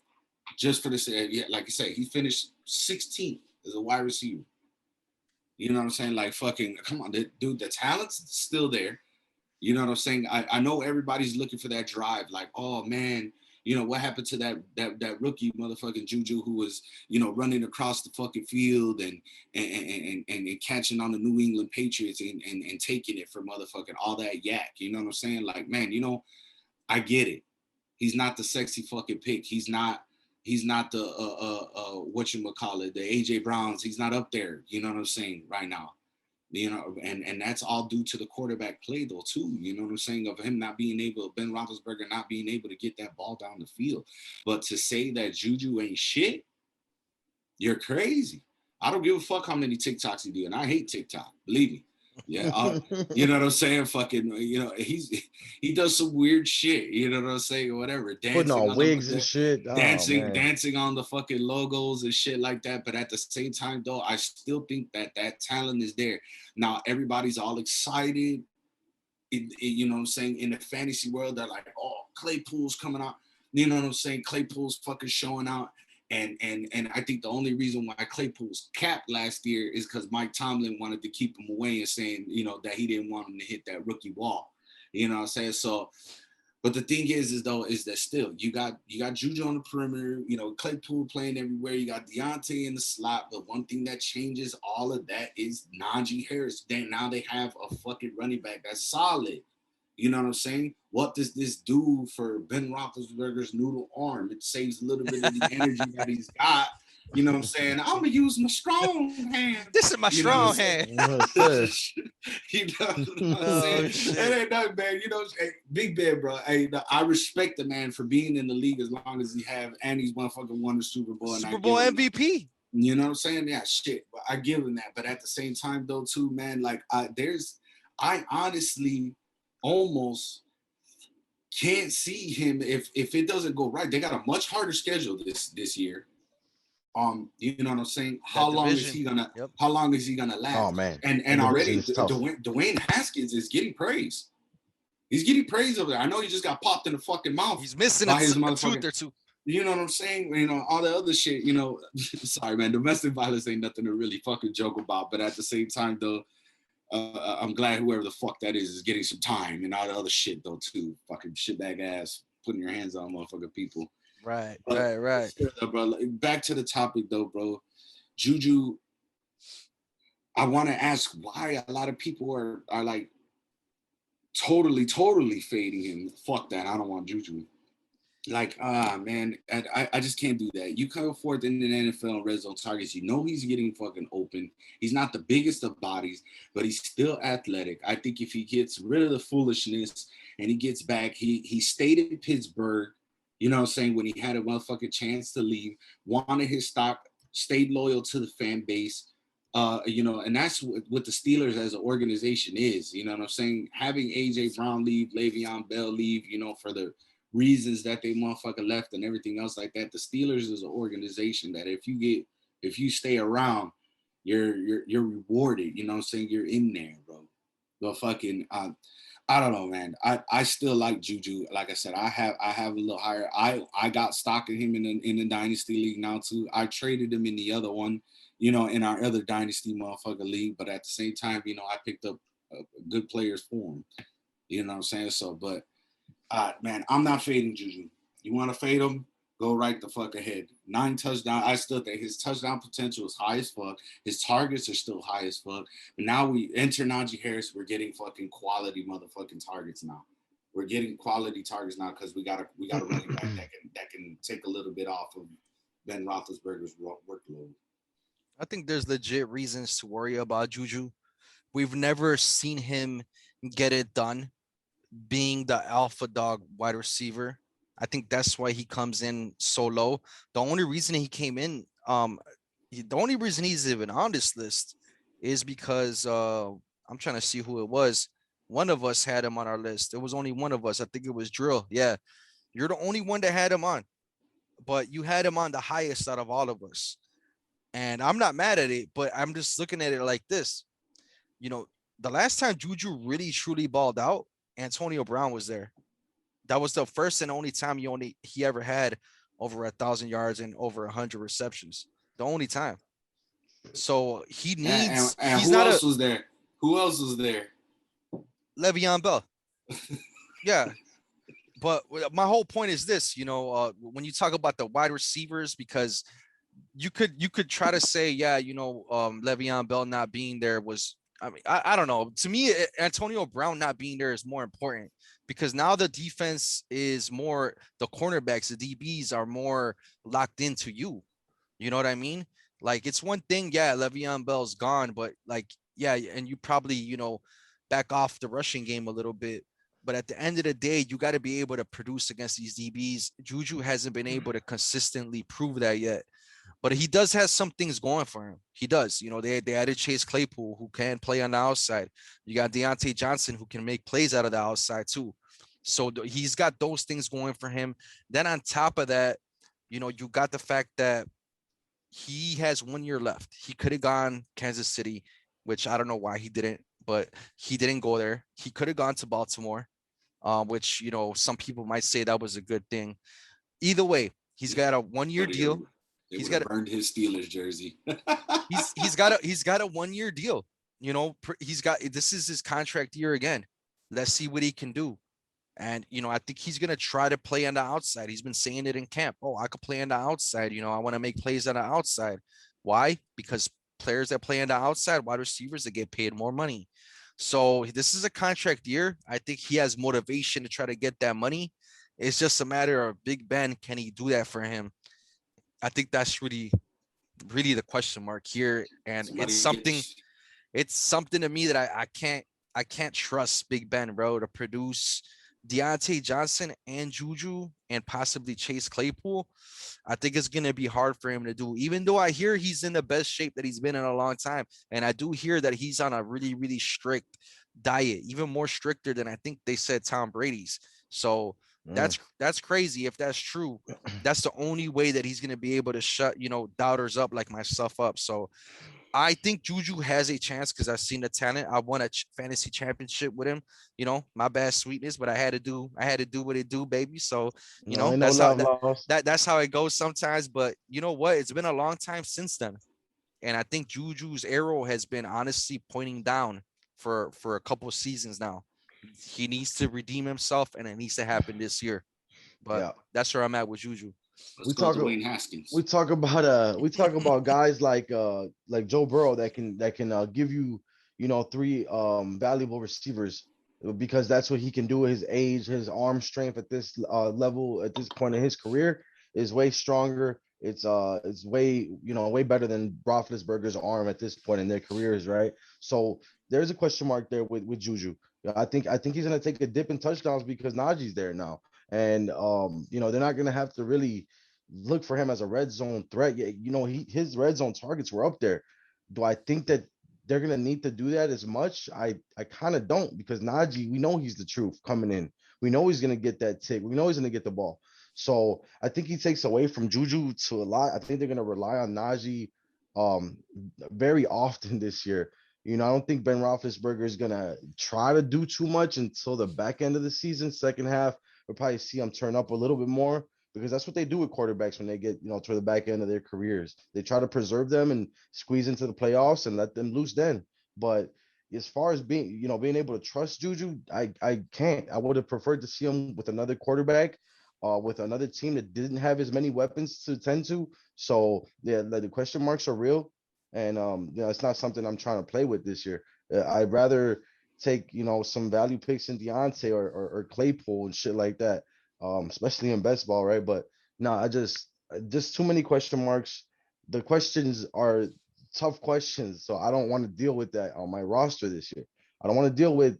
just for this, yeah, like I said, he finished 16th as a wide receiver. You know what I'm saying? Like, fucking, come on, dude, the talent's still there. You know what I'm saying? I know everybody's looking for that drive. Like, oh, man, You know, what happened to that rookie motherfucking Juju who was, you know, running across the fucking field and catching on the New England Patriots and taking it for motherfucking all that yak. You know what I'm saying? Like, man, you know, I get it. He's not the sexy fucking pick. He's not the whatchamacallit, the AJ Browns. He's not up there. You know what I'm saying right now. You know, and that's all due to the quarterback play though too. You know what I'm saying, of him not being able, Ben Roethlisberger not being able to get that ball down the field. But to say that Juju ain't shit, you're crazy. I don't give a fuck how many TikToks he do, and I hate TikTok. Believe me. Yeah, you know what I'm saying? Fucking, you know, he does some weird shit. You know what I'm saying? Or whatever, Putting on wigs and shit. Oh, dancing on the fucking logos and shit like that. But at the same time, though, I still think that talent is there. Now everybody's all excited. You know what I'm saying? In the fantasy world, they're like, oh, Claypool's coming out. You know what I'm saying? Claypool's fucking showing out. And I think the only reason why Claypool's capped last year is because Mike Tomlin wanted to keep him away and saying, you know, that he didn't want him to hit that rookie wall. You know what I'm saying? So, but the thing is that still you got Juju on the perimeter, you know, Claypool playing everywhere. You got Deontay in the slot. But one thing that changes all of that is Najee Harris. Now they have a fucking running back that's solid. You know what I'm saying? What does this do for Ben Roethlisberger's noodle arm? It saves a little bit of the energy that he's got. You know what I'm saying? I'm gonna use my strong hand. This is my strong hand. You know what I'm saying? It ain't nothing, man. You know, hey, Big Ben, bro. Hey, I respect the man for being in the league as long as he have, and he's motherfucking won the Super Bowl. Super Bowl MVP. You know what I'm saying? Yeah, shit. I give him that. But at the same time, though, too, man, like I honestly almost can't see him if it doesn't go right. They got a much harder schedule this year. You know what I'm saying? How long is he gonna last? Oh man. And already Dwayne Haskins is getting praise. He's getting praise over there. I know he just got popped in the fucking mouth. He's missing a tooth or two. You know what I'm saying? You know, all the other shit, you know, sorry man, domestic violence ain't nothing to really fucking joke about. But at the same time though, I'm glad whoever the fuck that is getting some time and all the other shit though too. Fucking shitbag ass putting your hands on motherfucking people. Right. Bro. Back to the topic though, bro. Juju, I want to ask why a lot of people are like totally fading him. Fuck that. I don't want Juju. Like, man, I just can't do that. You come forth in the NFL in red zone targets. You know he's getting fucking open. He's not the biggest of bodies, but he's still athletic. I think if he gets rid of the foolishness and he gets back, he stayed in Pittsburgh, you know what I'm saying, when he had a motherfucking chance to leave, wanted his stock, stayed loyal to the fan base. You know, and that's what the Steelers as an organization is. You know what I'm saying? Having AJ Brown leave, Le'Veon Bell leave, you know, for the reasons that they motherfucker left and everything else like that. The Steelers is an organization that if you stay around, you're rewarded. You know what I'm saying? You're in there, bro. But fucking I don't know, man. I still like Juju. Like I said, I have a little higher. I got stock in him in the dynasty league now too. I traded him in the other one, you know, in our other dynasty motherfucker league. But at the same time, you know, I picked up good players for him. You know what I'm saying? So, but man, I'm not fading Juju. You want to fade him? Go right the fuck ahead. 9 touchdowns. I still think his touchdown potential is high as fuck. His targets are still high as fuck. But now we enter Najee Harris. We're getting fucking quality motherfucking targets now. We're getting quality targets now because we got a running back that can take a little bit off of Ben Roethlisberger's workload. I think there's legit reasons to worry about Juju. We've never seen him get it done being the alpha dog wide receiver. I think that's why he comes in so low. The only reason he came in, the only reason he's even on this list is because I'm trying to see who it was. One of us had him on our list. It was only one of us. I think it was Drill. Yeah, you're the only one that had him on, but you had him on the highest out of all of us. And I'm not mad at it, but I'm just looking at it like this. You know, the last time Juju really truly balled out, Antonio Brown was there. That was the first and only time he ever had over 1,000 yards and over 100 receptions. The only time. So he needs. And who else was there? Who else was there? Le'Veon Bell. Yeah, but my whole point is this, when you talk about the wide receivers, because you could try to say, yeah, Le'Veon Bell not being there was, I mean, I don't know. To me, Antonio Brown not being there is more important because now the defense is more, the cornerbacks, the DBs are more locked into you. You know what I mean? Like, it's one thing, yeah, Le'Veon Bell's gone, but like, yeah, and you probably, back off the rushing game a little bit. But at the end of the day, you got to be able to produce against these DBs. Juju hasn't been able to consistently prove that yet. But he does have some things going for him. He does. They added Chase Claypool, who can play on the outside. You got Deontay Johnson, who can make plays out of the outside too. So he's got those things going for him. Then on top of that, you got the fact that he has 1 year left. He could have gone Kansas City, which I don't know why he didn't, but he didn't go there. He could have gone to Baltimore, which, some people might say that was a good thing. Either way, he's got a 1 year deal. He's got burned his Steelers jersey. he's got a 1 year deal. This is his contract year again. Let's see what he can do. And, I think he's going to try to play on the outside. He's been saying it in camp. Oh, I could play on the outside. I want to make plays on the outside. Why? Because players that play on the outside, wide receivers, that get paid more money. So this is a contract year. I think he has motivation to try to get that money. It's just a matter of Big Ben. Can he do that for him? I think that's really the question mark here. And it's something to me that I can't trust Big Ben, bro, to produce Deontay Johnson and Juju and possibly Chase Claypool. I think it's going to be hard for him to do, even though I hear he's in the best shape that he's been in a long time. And I do hear that he's on a really, really strict diet, even more stricter than I think they said Tom Brady's. So that's crazy. If that's true, that's the only way that he's going to be able to shut, doubters up like myself up. So I think Juju has a chance because I've seen the talent. I won a fantasy championship with him. My bad sweetness, but I had to do what it do, baby. So, that's how it goes sometimes. But you know what? It's been a long time since then. And I think Juju's arrow has been honestly pointing down for a couple of seasons now. He needs to redeem himself, and it needs to happen this year. But that's where I'm at with Juju. We talk Dwayne Haskins. We talk about guys like Joe Burrow that can give you 3 valuable receivers, because that's what he can do at his age. His arm strength at this level, at this point in his career, is way stronger. It's way way better than Roethlisberger's arm at this point in their careers, right? So there's a question mark there with Juju. I think he's gonna take a dip in touchdowns because Najee's there now, and they're not gonna have to really look for him as a red zone threat. His red zone targets were up there. Do I think that they're gonna need to do that as much? I kind of don't, because Najee, we know he's the truth coming in. We know he's gonna get that tick. We know he's gonna get the ball. So I think he takes away from Juju to a lot. I think they're gonna rely on Najee very often this year. I don't think Ben Roethlisberger is gonna try to do too much until the back end of the season. Second half, we'll probably see him turn up a little bit more, because that's what they do with quarterbacks when they get to the back end of their careers. They try to preserve them and squeeze into the playoffs and let them loose then. But as far as being able to trust Juju, I can't. I would have preferred to see him with another quarterback, with another team that didn't have as many weapons to tend to. So yeah, the question marks are real. And it's not something I'm trying to play with this year. I'd rather take some value picks in Deontay or Claypool and shit like that, especially in best ball, right? But no, I just too many question marks. The questions are tough questions, so I don't want to deal with that on my roster this year. I don't want to deal with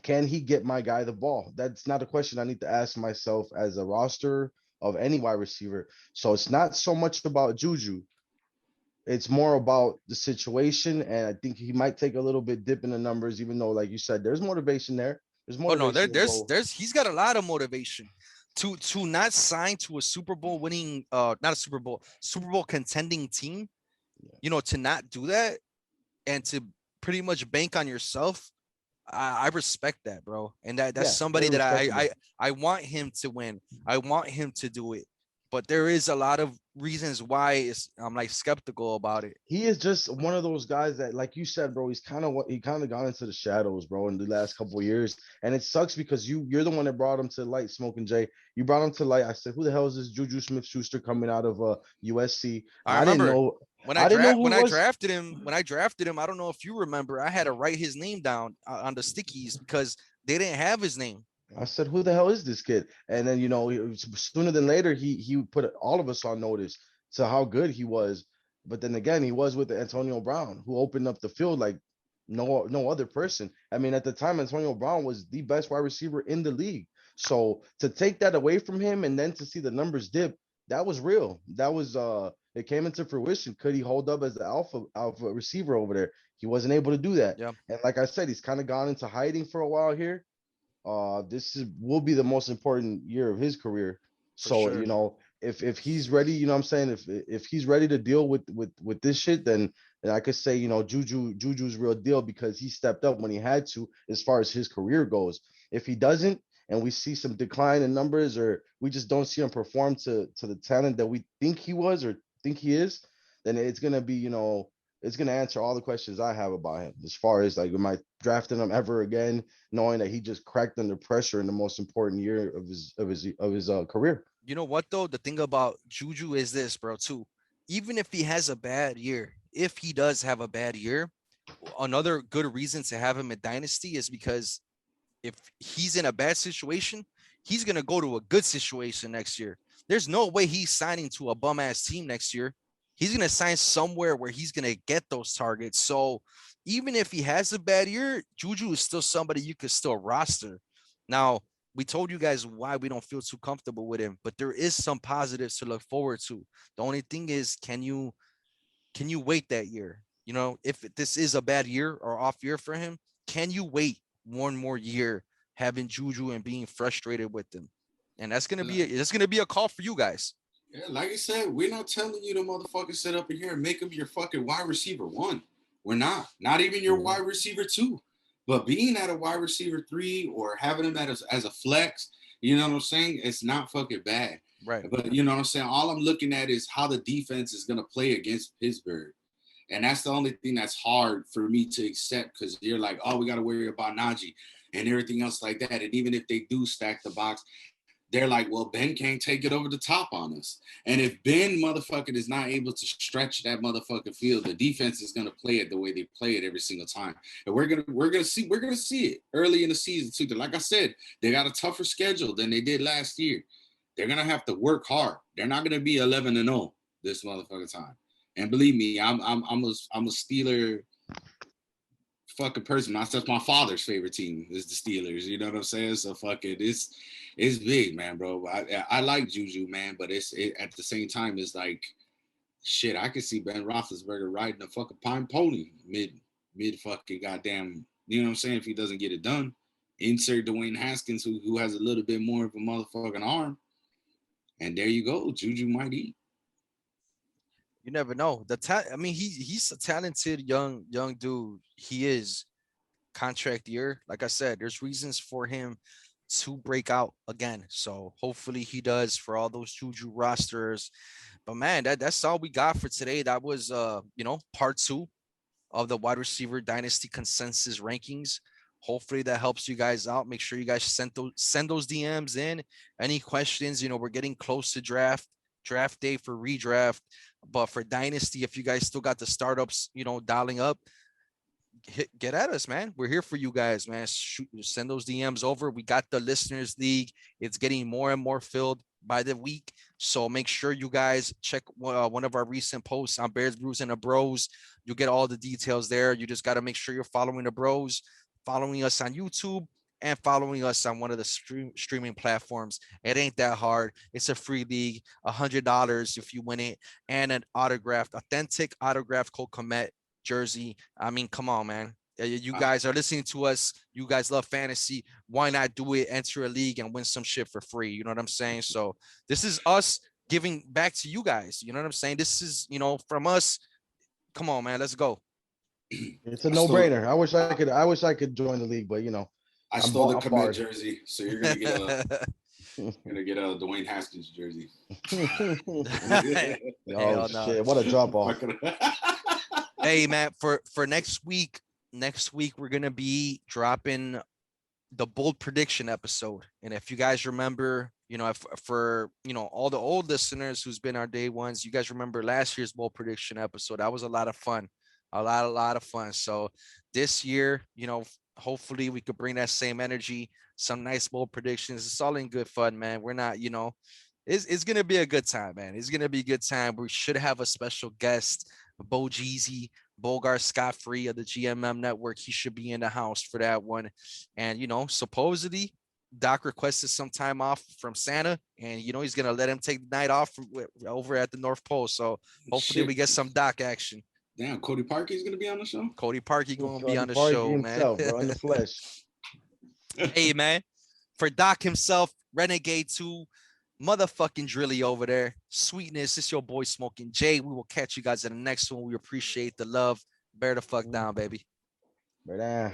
can he get my guy the ball? That's not a question I need to ask myself as a roster of any wide receiver. So it's not so much about Juju. It's more about the situation, and I think he might take a little bit dip in the numbers, even though, like you said, there's motivation there. There's motivation. There's he's got a lot of motivation to not sign to a Super Bowl winning, not a Super Bowl contending team. To not do that and to pretty much bank on yourself. I respect that, bro, and that's somebody that I want him to win. I want him to do it. but there is a lot of reasons why I'm like skeptical about it. He is just one of those guys that, like you said, bro, he kind of gone into the shadows, bro, in the last couple of years. And it sucks because you're the one that brought him to light, Smoking Jay. You brought him to light. I said, who the hell is this Juju Smith-Schuster coming out of USC? I I didn't remember know. when I didn't know who when it I was. drafted him, I don't know if you remember, I had to write his name down on the stickies because they didn't have his name. I said, who the hell is this kid? And then, sooner than later, he put all of us on notice to how good he was. But then again, he was with Antonio Brown, who opened up the field like no other person. I mean, at the time, Antonio Brown was the best wide receiver in the league. So to take that away from him and then to see the numbers dip, that was real. That was it came into fruition. Could he hold up as the alpha receiver over there? He wasn't able to do that. Yeah, And like I said, he's kind of gone into hiding for a while here. Will be the most important year of his career. for So, sure. if he's ready, you know what I'm saying, if he's ready to deal with this shit, then I could say, Juju's real deal because he stepped up when he had to as far as his career goes. If he doesn't, and we see some decline in numbers, or we just don't see him perform to the talent that we think he was or think he is, then it's gonna be, it's gonna answer all the questions I have about him as far as like, am I drafting him ever again, knowing that he just cracked under pressure in the most important year of his career. You know what though? The thing about Juju is this, bro, too. Even if he has a bad year, if he does have a bad year, another good reason to have him in Dynasty is because if he's in a bad situation, he's gonna go to a good situation next year. There's no way he's signing to a bum ass team next year. He's gonna sign somewhere where he's gonna get those targets. So even if he has a bad year, Juju is still somebody you could still roster. Now, we told you guys why we don't feel too comfortable with him, but there is some positives to look forward to. The only thing is, can you wait that year? If this is a bad year or off year for him, can you wait one more year having Juju and being frustrated with them? And that's gonna be a call for you guys. Yeah, like I said, we're not telling you to motherfucker sit up in here and make him your fucking wide receiver 1. We're not even your wide receiver 2. But being at a wide receiver 3 or having him as a flex, you know what I'm saying? It's not fucking bad. Right. But you know what I'm saying? All I'm looking at is how the defense is going to play against Pittsburgh. And that's the only thing that's hard for me to accept because you're like, oh, we got to worry about Najee and everything else like that. And even if they do stack the box, they're like, well, Ben can't take it over the top on us. And if Ben motherfucking is not able to stretch that motherfucking field, the defense is gonna play it the way they play it every single time. And we're gonna see it early in the season too. Like I said, they got a tougher schedule than they did last year. They're gonna have to work hard. They're not gonna be 11-0 this motherfucking time. And believe me, I'm a Steeler fucking person. That's my father's favorite team is the Steelers. You know what I'm saying? So fucking it's big, man, bro. I like Juju, man, but at the same time, it's like shit. I could see Ben Roethlisberger riding a fucking pine pony mid fucking goddamn. You know what I'm saying? If he doesn't get it done, insert Dwayne Haskins, who has a little bit more of a motherfucking arm, and there you go. Juju might eat. You never know. I mean, he's a talented young dude. He is contract year. Like I said, there's reasons for him to break out again. So hopefully he does for all those Juju rosters. But man, that's all we got for today. That was part 2 of the wide receiver dynasty consensus rankings. Hopefully that helps you guys out. Make sure you guys send those DMs in. Any questions? We're getting close to draft day for redraft. But for dynasty, if you guys still got the startups, dialing up, get at us, man. We're here for you guys, man. Send those DMs over. We got the listeners league. It's getting more and more filled by the week. So make sure you guys check one of our recent posts on Bears, Brews, and the Bros. You'll get all the details there. You just got to make sure you're following the Bros, following us on YouTube, and following us on one of the streaming platforms. It ain't that hard. It's a free league, $100 if you win it, and an authentic autographed Cole Kmet jersey. I mean, come on, man. You guys are listening to us. You guys love fantasy. Why not do it? Enter a league and win some shit for free. You know what I'm saying? So this is us giving back to you guys. You know what I'm saying? This is, from us. Come on, man. Let's go. It's a no-brainer. I wish I could join the league, but I stole the Kmet jersey, so you're gonna get a Gonna get a Dwayne Haskins jersey. Oh Hell no. shit! What a drop off. Hey man, for next week we're gonna be dropping the bold prediction episode. And if you guys remember, if for all the old listeners who's been our day ones, you guys remember last year's bold prediction episode. That was a lot of fun. A lot of fun. So this year, hopefully we could bring that same energy, some nice bold predictions. It's all in good fun, man. We're not, it's gonna be a good time, man. It's gonna be a good time. We should have a special guest, Bo Jeezy, Bogart Scott Free of the GMM network. He should be in the house for that one. And supposedly Doc requested some time off from Santa, and he's gonna let him take the night off over at the North Pole. So hopefully we get some Doc action. Damn, Cody Parkey's gonna be on the show. Cody Parkey gonna be on the Parkey show, himself, man. bro, in the flesh. Hey man, for Doc himself, Renegade 2, motherfucking Drilly over there. Sweetness, it's your boy Smoking Jay. We will catch you guys in the next one. We appreciate the love. Bear the fuck down, baby. Right.